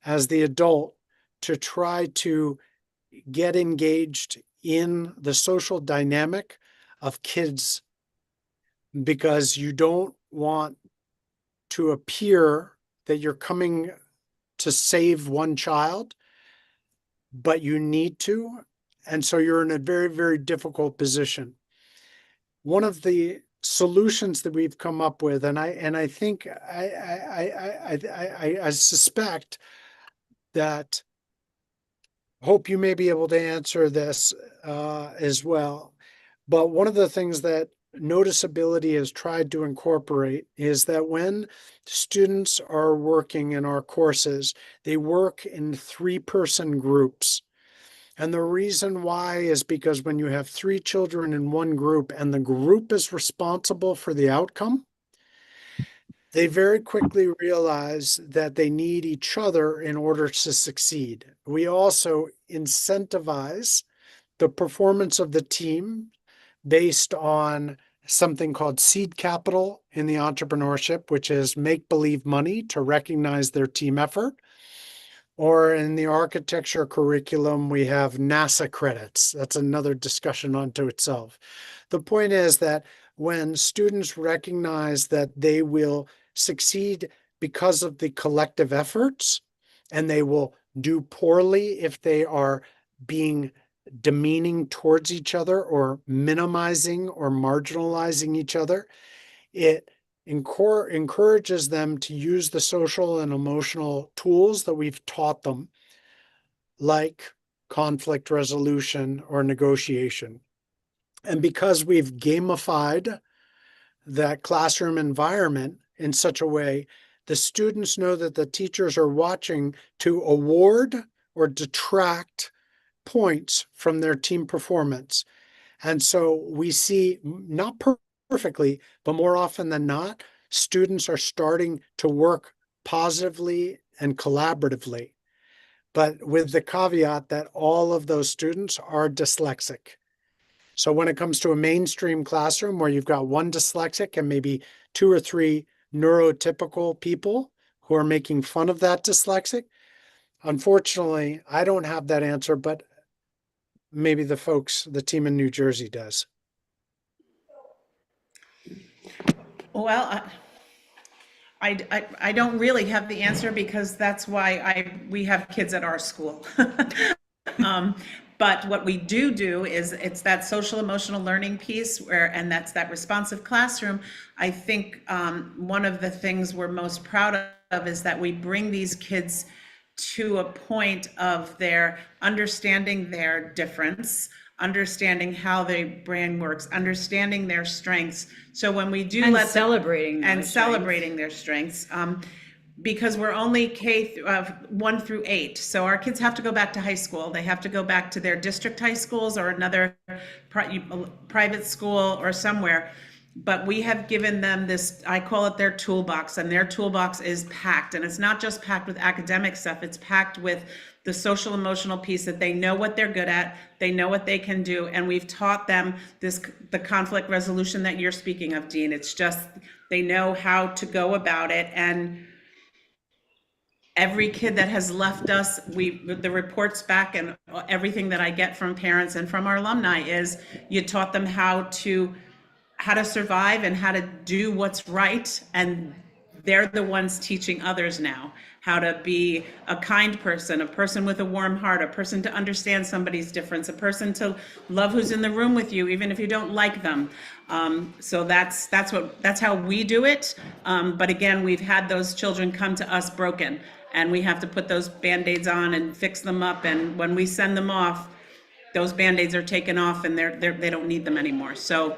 as the adult to try to get engaged in the social dynamic of kids, because you don't want to appear that you're coming to save one child, but you need to. And so you're in a very, very difficult position. One of the solutions that we've come up with, and I think I suspect that, hope you may be able to answer this as well. But one of the things that NoticeAbility has tried to incorporate is that when students are working in our courses, they work in 3-person groups. And the reason why is because when you have 3 children in one group and the group is responsible for the outcome, they very quickly realize that they need each other in order to succeed. We also incentivize the performance of the team based on something called seed capital in the entrepreneurship, which is make-believe money to recognize their team effort. Or in the architecture curriculum, we have NASA credits. That's another discussion unto itself. The point is that when students recognize that they will succeed because of the collective efforts, and they will do poorly if they are being demeaning towards each other or minimizing or marginalizing each other, it encourages them to use the social and emotional tools that we've taught them, like conflict resolution or negotiation. And because we've gamified that classroom environment in such a way, the students know that the teachers are watching to award or detract points from their team performance. And so we see, not perfectly, but more often than not, students are starting to work positively and collaboratively, but with the caveat that all of those students are dyslexic. So when it comes to a mainstream classroom where you've got one dyslexic and maybe 2 or 3 neurotypical people who are making fun of that dyslexic, unfortunately, I don't have that answer, but maybe the team in New Jersey does. Well, I don't really have the answer, because that's why we have kids at our school. But what we do is it's that social emotional learning piece and that's that responsive classroom. I think one of the things we're most proud of is that we bring these kids to a point of their understanding their difference, understanding how their brain works, understanding their strengths. So when we do celebrating their strengths, because we're only K1 through 8. So our kids have to go back to high school. They have to go back to their district high schools or another private school or somewhere. But we have given them this, I call it their toolbox, and their toolbox is packed. And it's not just packed with academic stuff, it's packed with the social emotional piece that they know what they're good at, they know what they can do. And we've taught them the conflict resolution that you're speaking of, Dean. It's just, they know how to go about it. And every kid that has left us, the reports back and everything that I get from parents and from our alumni is you taught them how to survive and how to do what's right. And they're the ones teaching others now how to be a kind person, a person with a warm heart, a person to understand somebody's difference, a person to love who's in the room with you, even if you don't like them. So that's how we do it. But again, we've had those children come to us broken, and we have to put those Band-Aids on and fix them up. And when we send them off, those Band-Aids are taken off and they don't need them anymore. So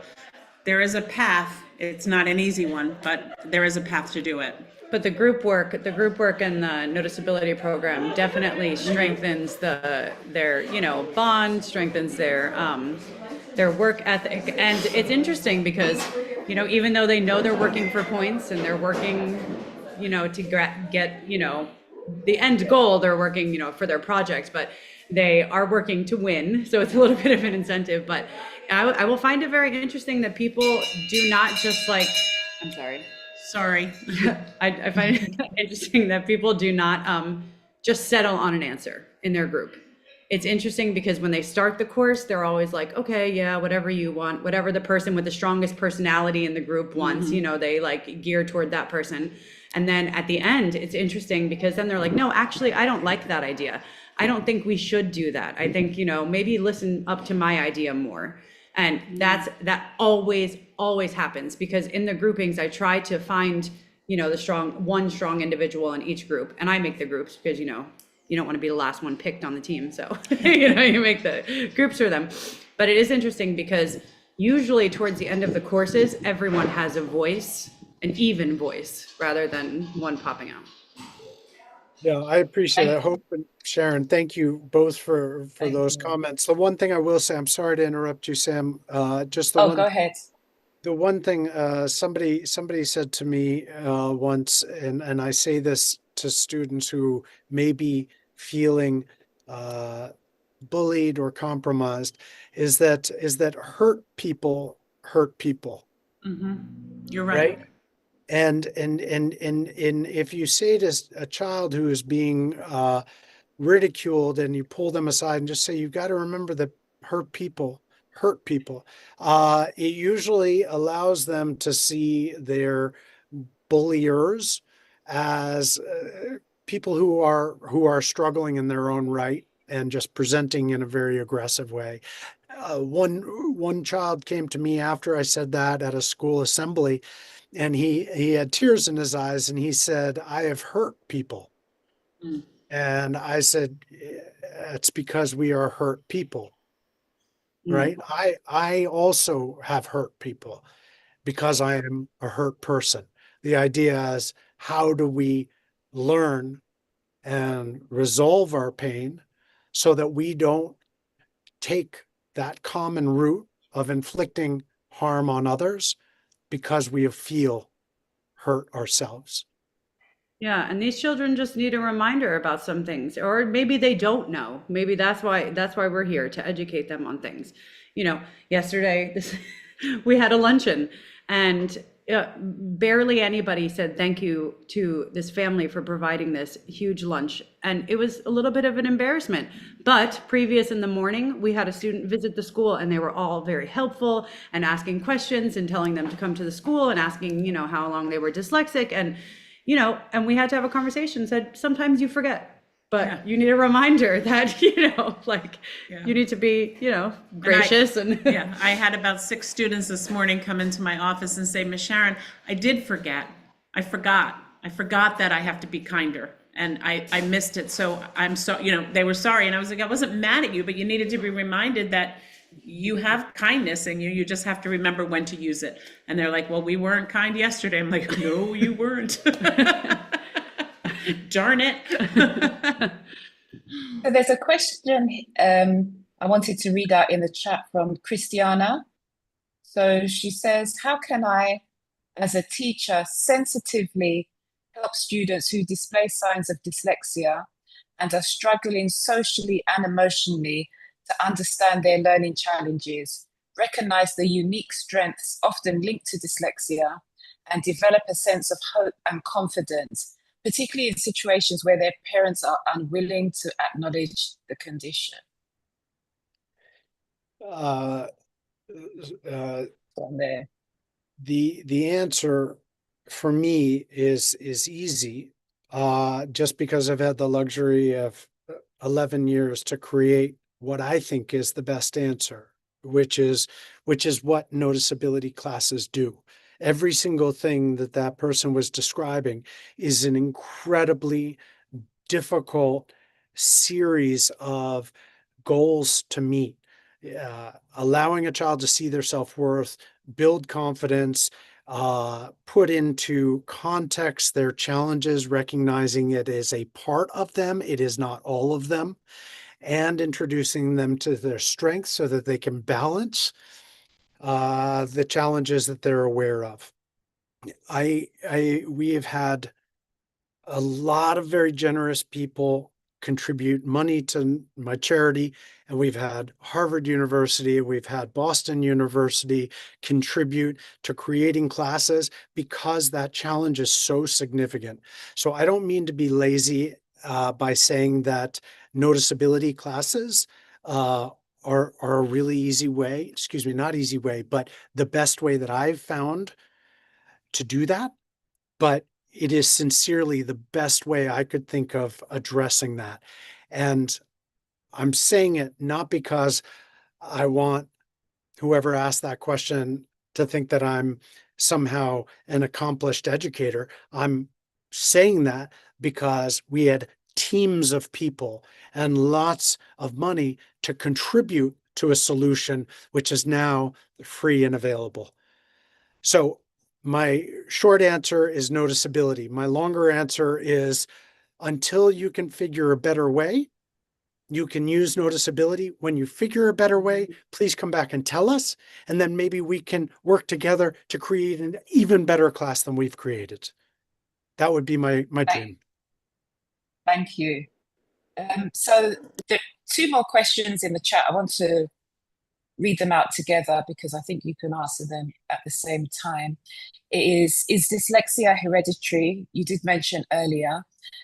there is a path. It's not an easy one, but there is a path to do it. But the group work and the NoticeAbility program definitely strengthens their bond, strengthens their work ethic. And it's interesting because, even though they know they're working for points and they're working, to get, the end goal, they're working, for their projects, but they are working to win. So it's a little bit of an incentive, but I will find it very interesting that people do not just I'm sorry. Sorry. I find it interesting that people do not just settle on an answer in their group. It's interesting because when they start the course, they're always like, okay, yeah, whatever you want, whatever the person with the strongest personality in the group wants, they gear toward that person. And then at the end, it's interesting because then they're like, no, actually, I don't like that idea. I don't think we should do that. I think, maybe listen up to my idea more. And that always happens because in the groupings, I try to find, the one strong individual in each group. And I make the groups because, you don't want to be the last one picked on the team. So, you make the groups for them. But it is interesting because usually towards the end of the courses, everyone has a voice, an even voice, rather than one popping out. Yeah, I appreciate it. Hope and Sharon, thank you both for those comments. The one thing I will say, I'm sorry to interrupt you, Sam. Go ahead. The one thing somebody said to me once, and I say this to students who may be feeling bullied or compromised, is that hurt people hurt people. Mm-hmm. You're right. And if you say to a child who is being ridiculed and you pull them aside and just say, you've got to remember that hurt people, it usually allows them to see their bulliers as people who are struggling in their own right and just presenting in a very aggressive way. One child came to me after I said that at a school assembly, and he had tears in his eyes, and he said, I have hurt people. Mm. And I said, it's because we are hurt people, right? I also have hurt people because I am a hurt person. The idea is, how do we learn and resolve our pain so that we don't take that common route of inflicting harm on others because we feel hurt ourselves. Yeah, and these children just need a reminder about some things, or maybe they don't know. Maybe that's why we're here, to educate them on things. Yesterday we had a luncheon, and barely anybody said thank you to this family for providing this huge lunch. And it was a little bit of an embarrassment. But previous in the morning, we had a student visit the school, and they were all very helpful and asking questions and telling them to come to the school and asking, how long they were dyslexic. And, and we had to have a conversation, said, sometimes you forget. But you need a reminder that, you need to be, gracious. I had about 6 students this morning come into my office and say, Miss Sharon, I did forget. I forgot that I have to be kinder. And I missed it. So I'm so, they were sorry. And I was like, I wasn't mad at you, but you needed to be reminded that you have kindness and you just have to remember when to use it. And they're like, well, we weren't kind yesterday. I'm like, no, you weren't. Darn it. So there's a question I wanted to read out in the chat from Christiana. So she says, how can I, as a teacher, sensitively help students who display signs of dyslexia and are struggling socially and emotionally to understand their learning challenges, recognize the unique strengths often linked to dyslexia, and develop a sense of hope and confidence, particularly in situations where their parents are unwilling to acknowledge the condition? Uh, uh, From there. the answer for me is easy, just because I've had the luxury of 11 years to create what I think is the best answer, which is what noticeability classes do. Every single thing that that person was describing is an incredibly difficult series of goals to meet. Allowing a child to see their self-worth, build confidence, put into context their challenges, recognizing it is a part of them, it is not all of them, and introducing them to their strengths so that they can balance the challenges that they're aware of. We have had a lot of very generous people contribute money to my charity, and we've had Harvard University, we've had Boston University contribute to creating classes because that challenge is so significant. So I don't mean to be lazy by saying that noticeability classes are a really easy way, excuse me, not easy way, but the best way that I've found to do that. But it is sincerely the best way I could think of addressing that. And I'm saying it not because I want whoever asked that question to think that I'm somehow an accomplished educator. I'm saying that because we had teams of people and lots of money to contribute to a solution which is now free and available. So my short answer is noticeability. My longer answer is until you can figure a better way, you can use noticeability. When you figure a better way, please come back and tell us, and then maybe we can work together to create an even better class than we've created. That would be my dream. Thank you. So there are two more questions in the chat. I want to read them out together because I think you can answer them at the same time. Is dyslexia hereditary? You did mention earlier.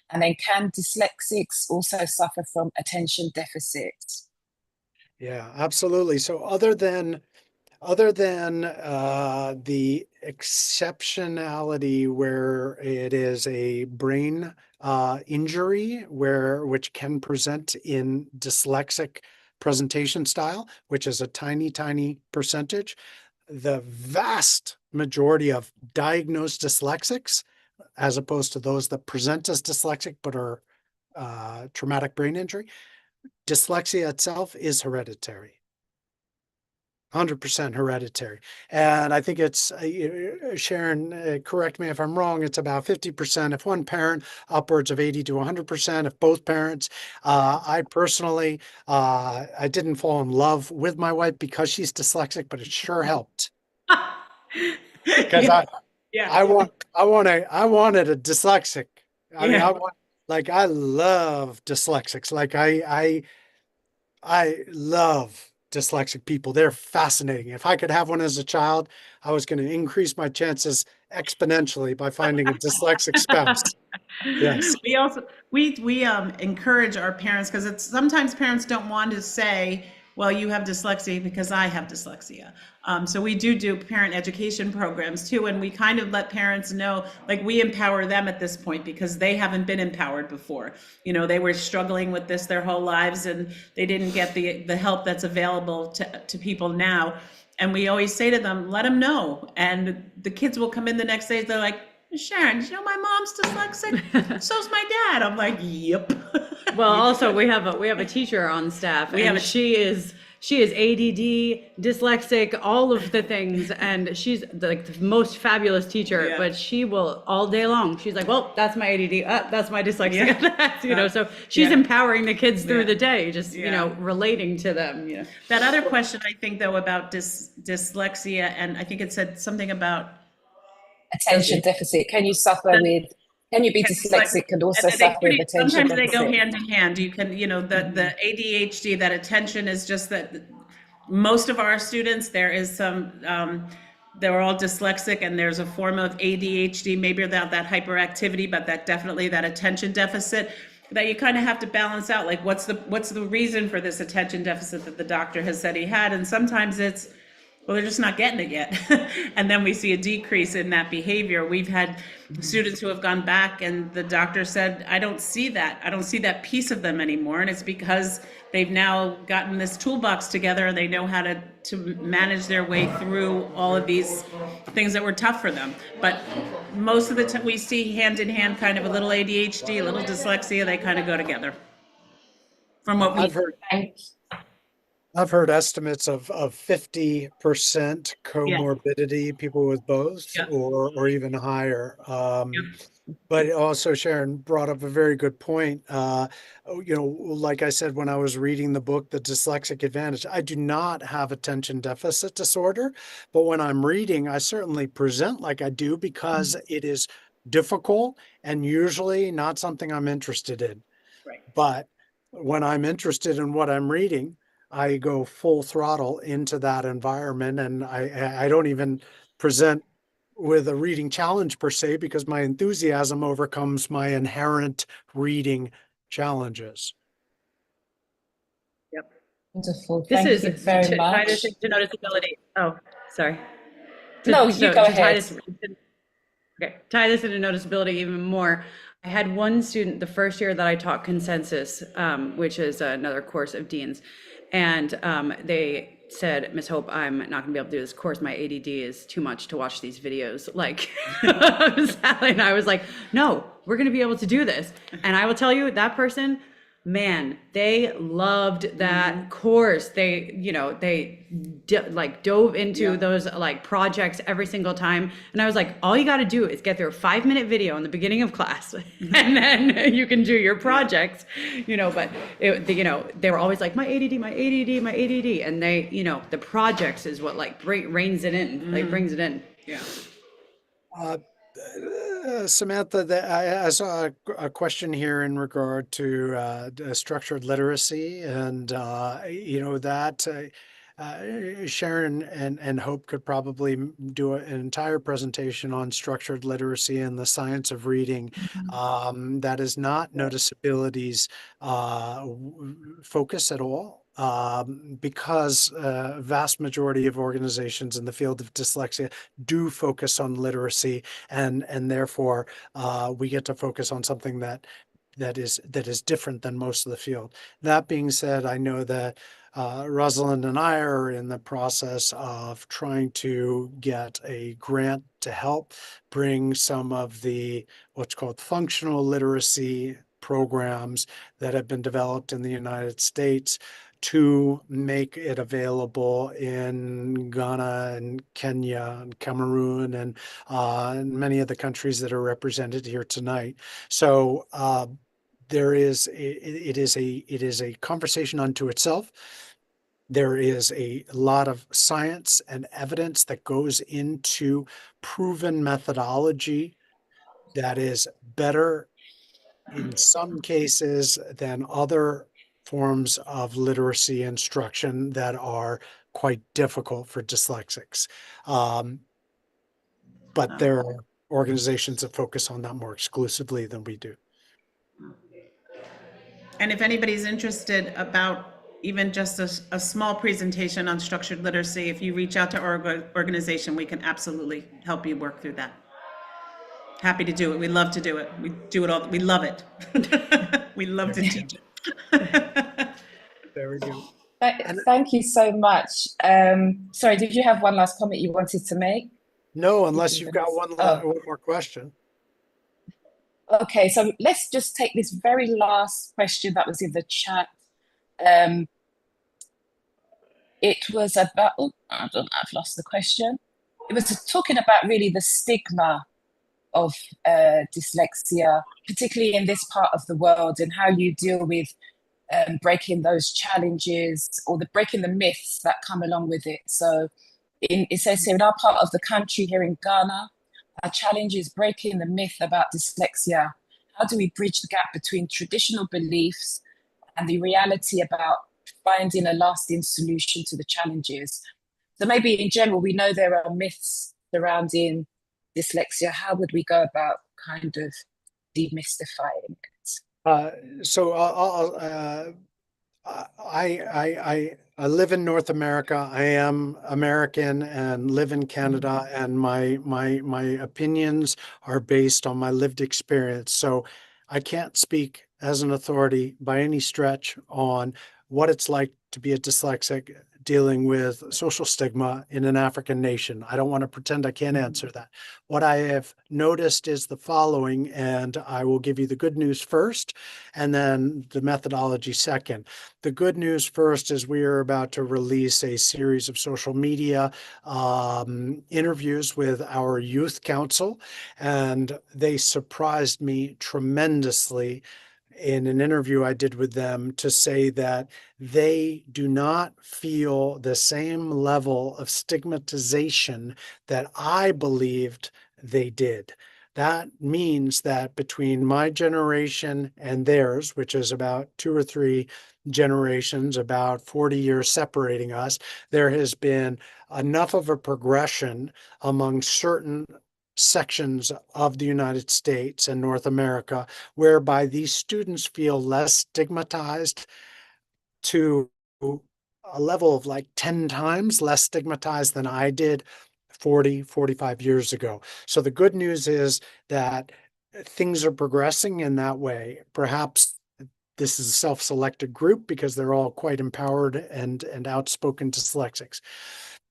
And then can dyslexics also suffer from attention deficits? Yeah, absolutely. So other than the exceptionality where it is a brain injury which can present in dyslexic presentation style, which is a tiny percentage, the vast majority of diagnosed dyslexics, as opposed to those that present as dyslexic but are traumatic brain injury, dyslexia itself is hereditary. 100% hereditary. And I think it's, Sharon, correct me if I'm wrong, it's about 50% if one parent, upwards of 80 to 100% if both parents. I personally, I didn't fall in love with my wife because she's dyslexic, but it sure helped. Because I wanted a dyslexic. I mean, I love dyslexics. Like I love dyslexic people. They're fascinating. If I could have one as a child, I was going to increase my chances exponentially by finding a dyslexic spouse. Yes. We also, we encourage our parents, because it's sometimes parents don't want to say, well, you have dyslexia because I have dyslexia. So we do parent education programs too, and we kind of let parents know, like, we empower them at this point because they haven't been empowered before. You know, they were struggling with this their whole lives and they didn't get the help that's available to people now. And we always say to them, let them know. And the kids will come in the next day, they're like, Sharon, did you know my mom's dyslexic? So's my dad. I'm like, yep. Well, also we have a teacher on staff, and she she is ADD, dyslexic, all of the things. And she's like the most fabulous teacher, Yeah. but she will all day long. She's like, well, that's my ADD. That's my dyslexia. Yeah. That's, you know, so she's Yeah. empowering the kids through Yeah. the day, just, you Yeah. know, relating to them, you know. That other question, I think, though, about dyslexia, and I think it said something about Attention deficit. Can you be dyslexic and also and they suffer with attention sometimes deficit? they go hand in hand. You can, you know, the ADHD, that attention is just that most of our students, there is some, they're all dyslexic, and there's a form of ADHD, maybe without that hyperactivity, but that definitely that attention deficit that you kind of have to balance out. Like, what's the reason for this attention deficit that the doctor has said he had? And sometimes it's, well, they're just not getting it yet. And then we see a decrease in that behavior. We've had students who have gone back and the doctor said, I don't see that piece of them anymore. And it's because they've now gotten this toolbox together, and they know how to manage their way through all of these things that were tough for them. But most of the time we see hand in hand, kind of a little ADHD, a little dyslexia, they kind of go together. From what I've heard estimates of 50% comorbidity, people with both, Yeah. or even higher. But also Sharon brought up a very good point. You know, like I said, when I was reading the book, The Dyslexic Advantage, I do not have attention deficit disorder, but when I'm reading, I certainly present like I do because it is difficult and usually not something I'm interested in. Right. But when I'm interested in what I'm reading, I go full throttle into that environment, and I don't even present with a reading challenge per se, because my enthusiasm overcomes my inherent reading challenges. Yep. Wonderful. This Thank is you very to tie much. this into noticeability. Oh, sorry. No, you go tie ahead. tie this into noticeability even more. I had one student the first year that I taught consensus, which is another course of Dean's, and they said, Miss Hope, I'm not gonna be able to do this course. My ADD is too much to watch these videos. Like, Sally and I was like, no, we're gonna be able to do this. And I will tell you, that person, man, they loved that course. They, you know, they like dove into those like projects every single time. And I was like, all you got to do is get through a 5-minute video in the beginning of class, and then you can do your projects, you know. But you know, they were always like, my ADD, my ADD, my ADD. And they, you know, the projects is what like reins it in, like brings it in. Yeah. Samantha, I saw a question here in regard to structured literacy, and you know that Sharon and Hope could probably do an entire presentation on structured literacy and the science of reading. That is not NoticeAbility's focus at all. Because vast majority of organizations in the field of dyslexia do focus on literacy, and therefore we get to focus on something that is different than most of the field. That being said, I know that Rosalind and I are in the process of trying to get a grant to help bring some of the what's called functional literacy programs that have been developed in the United States to make it available in Ghana and Kenya and Cameroon and many of the countries that are represented here tonight. So it is a conversation unto itself. There is a lot of science and evidence that goes into proven methodology that is better in some cases than other forms of literacy instruction that are quite difficult for dyslexics. But there are organizations that focus on that more exclusively than we do. And if anybody's interested about even just a small presentation on structured literacy, if you reach out to our organization, we can absolutely help you work through that. Happy to do it. We love to do it. We do it all. We love it. We love to teach it. Very good. Thank you so much. Sorry, did you have one last comment you wanted to make? No, unless you've got one more question. Okay, so let's just take this very last question that was in the chat. it was about, oh, I don't know, I've lost the question. It was talking about really the stigma of dyslexia, particularly in this part of the world, and how you deal with breaking those challenges or breaking the myths that come along with it. So it says here, in our part of the country here in Ghana, our challenge is breaking the myth about dyslexia. How do we bridge the gap between traditional beliefs and the reality about finding a lasting solution to the challenges? So maybe in general, we know there are myths surrounding dyslexia. How would we go about kind of demystifying it? So I live in North America. I am American and live in Canada, and my opinions are based on my lived experience. So I can't speak as an authority by any stretch on what it's like to be a dyslexic dealing with social stigma in an African nation. I don't want to pretend I can't answer that. What I have noticed is the following, and I will give you the good news first and then the methodology second. The good news first is we are about to release a series of social media interviews with our youth council, and they surprised me tremendously in an interview I did with them to say that they do not feel the same level of stigmatization that I believed they did. That means that between my generation and theirs, which is about 2 or 3 generations, about 40 years separating us, there has been enough of a progression among certain sections of the United States and North America, whereby these students feel less stigmatized to a level of like 10 times less stigmatized than I did 40, 45 years ago. So the good news is that things are progressing in that way. Perhaps this is a self-selected group because they're all quite empowered and outspoken dyslexics.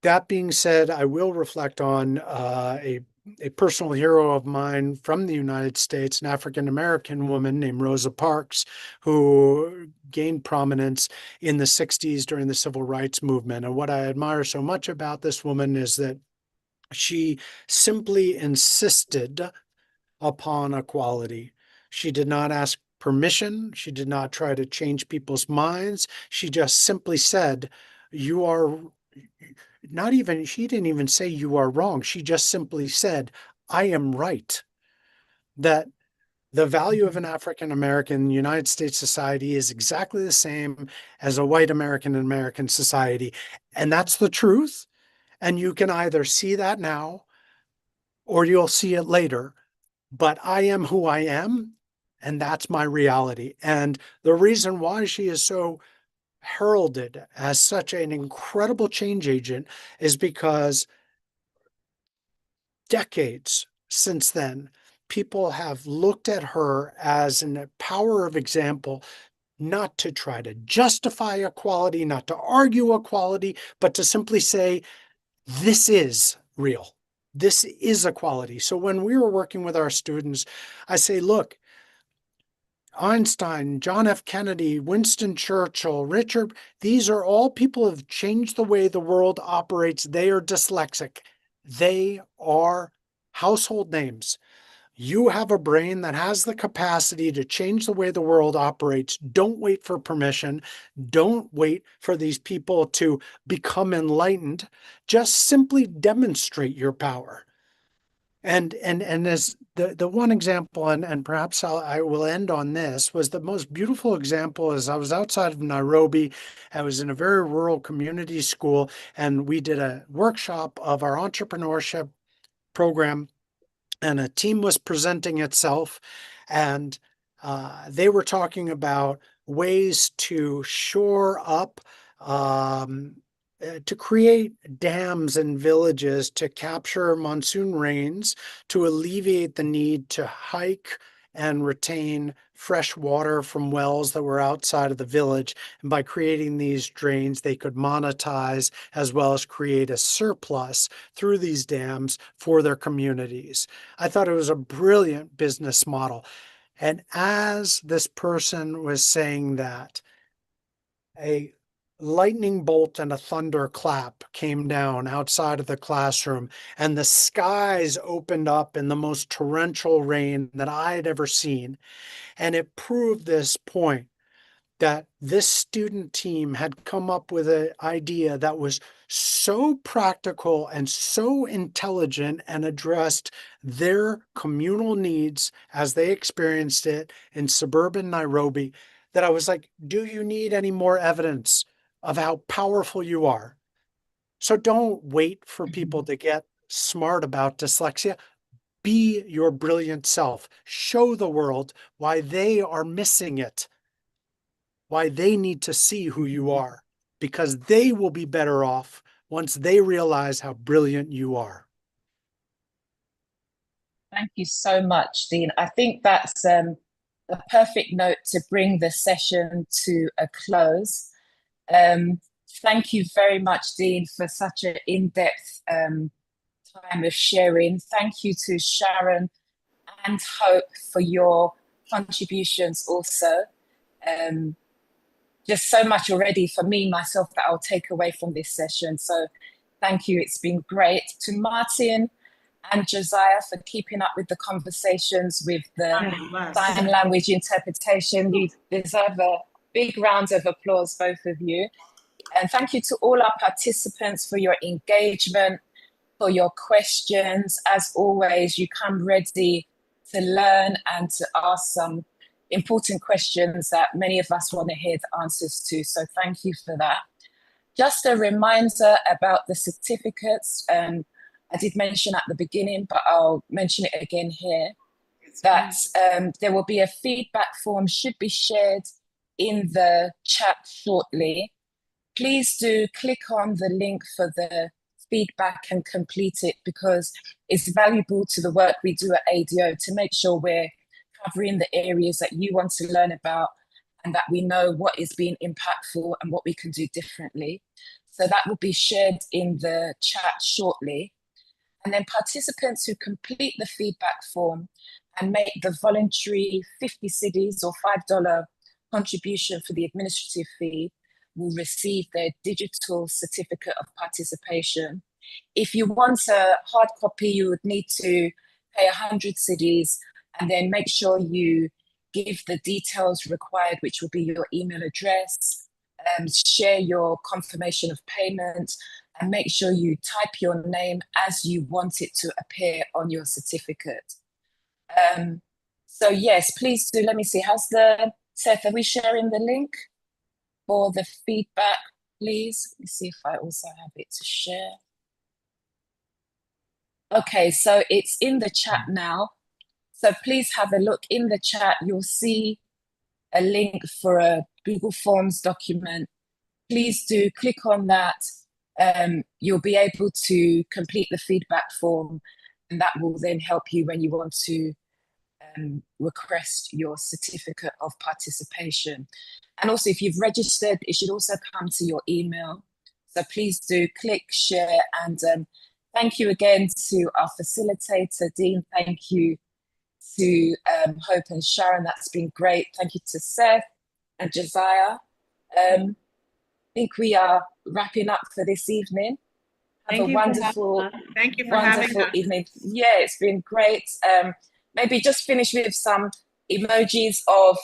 That being said, I will reflect on a personal hero of mine from the United States, an African-American woman named Rosa Parks, who gained prominence in the 60s during the civil rights movement. And what I admire so much about this woman is that she simply insisted upon equality. She did not ask permission. She did not try to change people's minds. She just simply said, you are not even, she didn't even say you are wrong. She just simply said, I am right. That the value of an African American United States society is exactly the same as a white American society. And that's the truth. And you can either see that now or you'll see it later. But I am who I am, and that's my reality. And the reason why she is so heralded as such an incredible change agent is because decades since then, people have looked at her as a power of example, not to try to justify equality, not to argue equality, but to simply say, this is real. This is equality. So when we were working with our students, I say, look, Einstein, John F. Kennedy, Winston Churchill, Richard, these are all people who have changed the way the world operates. They are dyslexic. They are household names. You have a brain that has the capacity to change the way the world operates. Don't wait for permission. Don't wait for these people to become enlightened. Just simply demonstrate your power. And as the one example, and perhaps I will end on this, was the most beautiful example is I was outside of Nairobi. I was in a very rural community school, and we did a workshop of our entrepreneurship program, and a team was presenting itself, and they were talking about ways to shore up, to create dams in villages to capture monsoon rains, to alleviate the need to hike and retain fresh water from wells that were outside of the village. And by creating these drains, they could monetize as well as create a surplus through these dams for their communities. I thought it was a brilliant business model. And as this person was saying that, a lightning bolt and a thunderclap came down outside of the classroom, and the skies opened up in the most torrential rain that I had ever seen. And it proved this point, that this student team had come up with an idea that was so practical and so intelligent and addressed their communal needs as they experienced it in suburban Nairobi, that I was like, do you need any more evidence of how powerful you are? So don't wait for people to get smart about dyslexia. Be your brilliant self. Show the world why they are missing it, why they need to see who you are, because they will be better off once they realize how brilliant you are. Thank you so much, Dean. I think that's a perfect note to bring the session to a close. Thank you very much, Dean, for such an in-depth time of sharing. Thank you to Sharon and Hope for your contributions also. Just so much already for me, myself, that I'll take away from this session. So thank you, it's been great. To Martin and Josiah for keeping up with the conversations with the sign language interpretation. You deserve a big round of applause, both of you. And thank you to all our participants for your engagement, for your questions. As always, you come ready to learn and to ask some important questions that many of us want to hear the answers to. So thank you for that. Just a reminder about the certificates. I did mention at the beginning, but I'll mention it again here, that there will be a feedback form, should be shared in the chat shortly. Please do click on the link for the feedback and complete it, because it's valuable to the work we do at ADO to make sure we're covering the areas that you want to learn about and that we know what is being impactful and what we can do differently. So that will be shared in the chat shortly. And then participants who complete the feedback form and make the voluntary 50 cedis or $5 contribution for the administrative fee will receive their digital certificate of participation. If you want a hard copy, you would need to pay 100 cedis, and then make sure you give the details required, which will be your email address, share your confirmation of payment, and make sure you type your name as you want it to appear on your certificate. So yes, please do. Let me see, Seth, are we sharing the link for the feedback, please? Let me see if I also have it to share. Okay, so it's in the chat now. So please have a look in the chat. You'll see a link for a Google Forms document. Please do click on that. You'll be able to complete the feedback form, and that will then help you when you want to request your certificate of participation. And also, if you've registered, it should also come to your email. So please do click, share, and thank you again to our facilitator, Dean. Thank you to Hope and Sharon. That's been great. Thank you to Seth and Josiah. I think we are wrapping up for this evening. Have a wonderful, thank you for having us. evening. Yeah, it's been great. Maybe just finish with some emojis of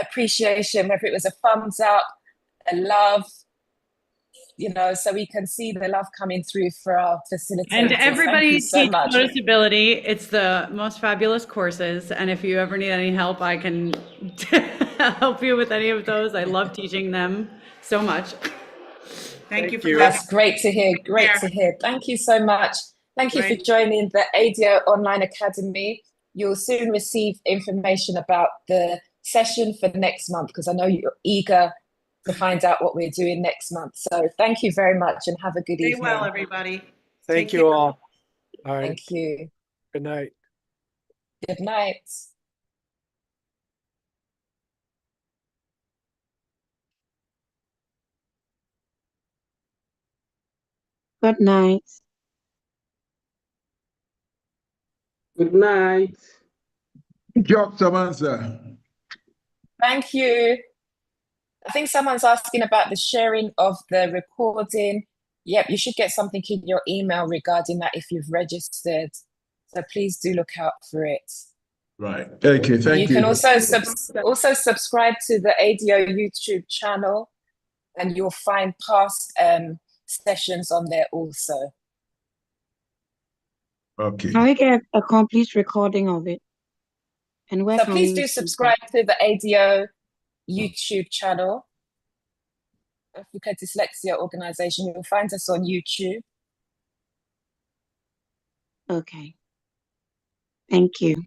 appreciation, whether it was a thumbs up, a love, you know, so we can see the love coming through for our facilitators. And everybody so teach much. NoticeAbility. It's the most fabulous courses. And if you ever need any help, I can help you with any of those. I love teaching them so much. Thank you for That's having great to hear. Great to hear. Thank you so much. Thank you for joining the ADO Online Academy. You'll soon receive information about the session for next month, because I know you're eager to find out what we're doing next month. So thank you very much and have a good evening. Stay well, everybody. Thank you all. All right. Thank you. Good night. Good night. Good night. Good night. Good job, Samantha. Thank you. I think someone's asking about the sharing of the recording. Yep, you should get something in your email regarding that if you've registered. So please do look out for it. Right. Okay, thank you. You can also subscribe to the ADO YouTube channel, and you'll find past sessions on there also. Okay. Can we get a complete recording of it? And where So can please we do receive subscribe to the ADO YouTube channel, Africa Dyslexia Organization. You'll find us on YouTube. that? Okay. Thank you.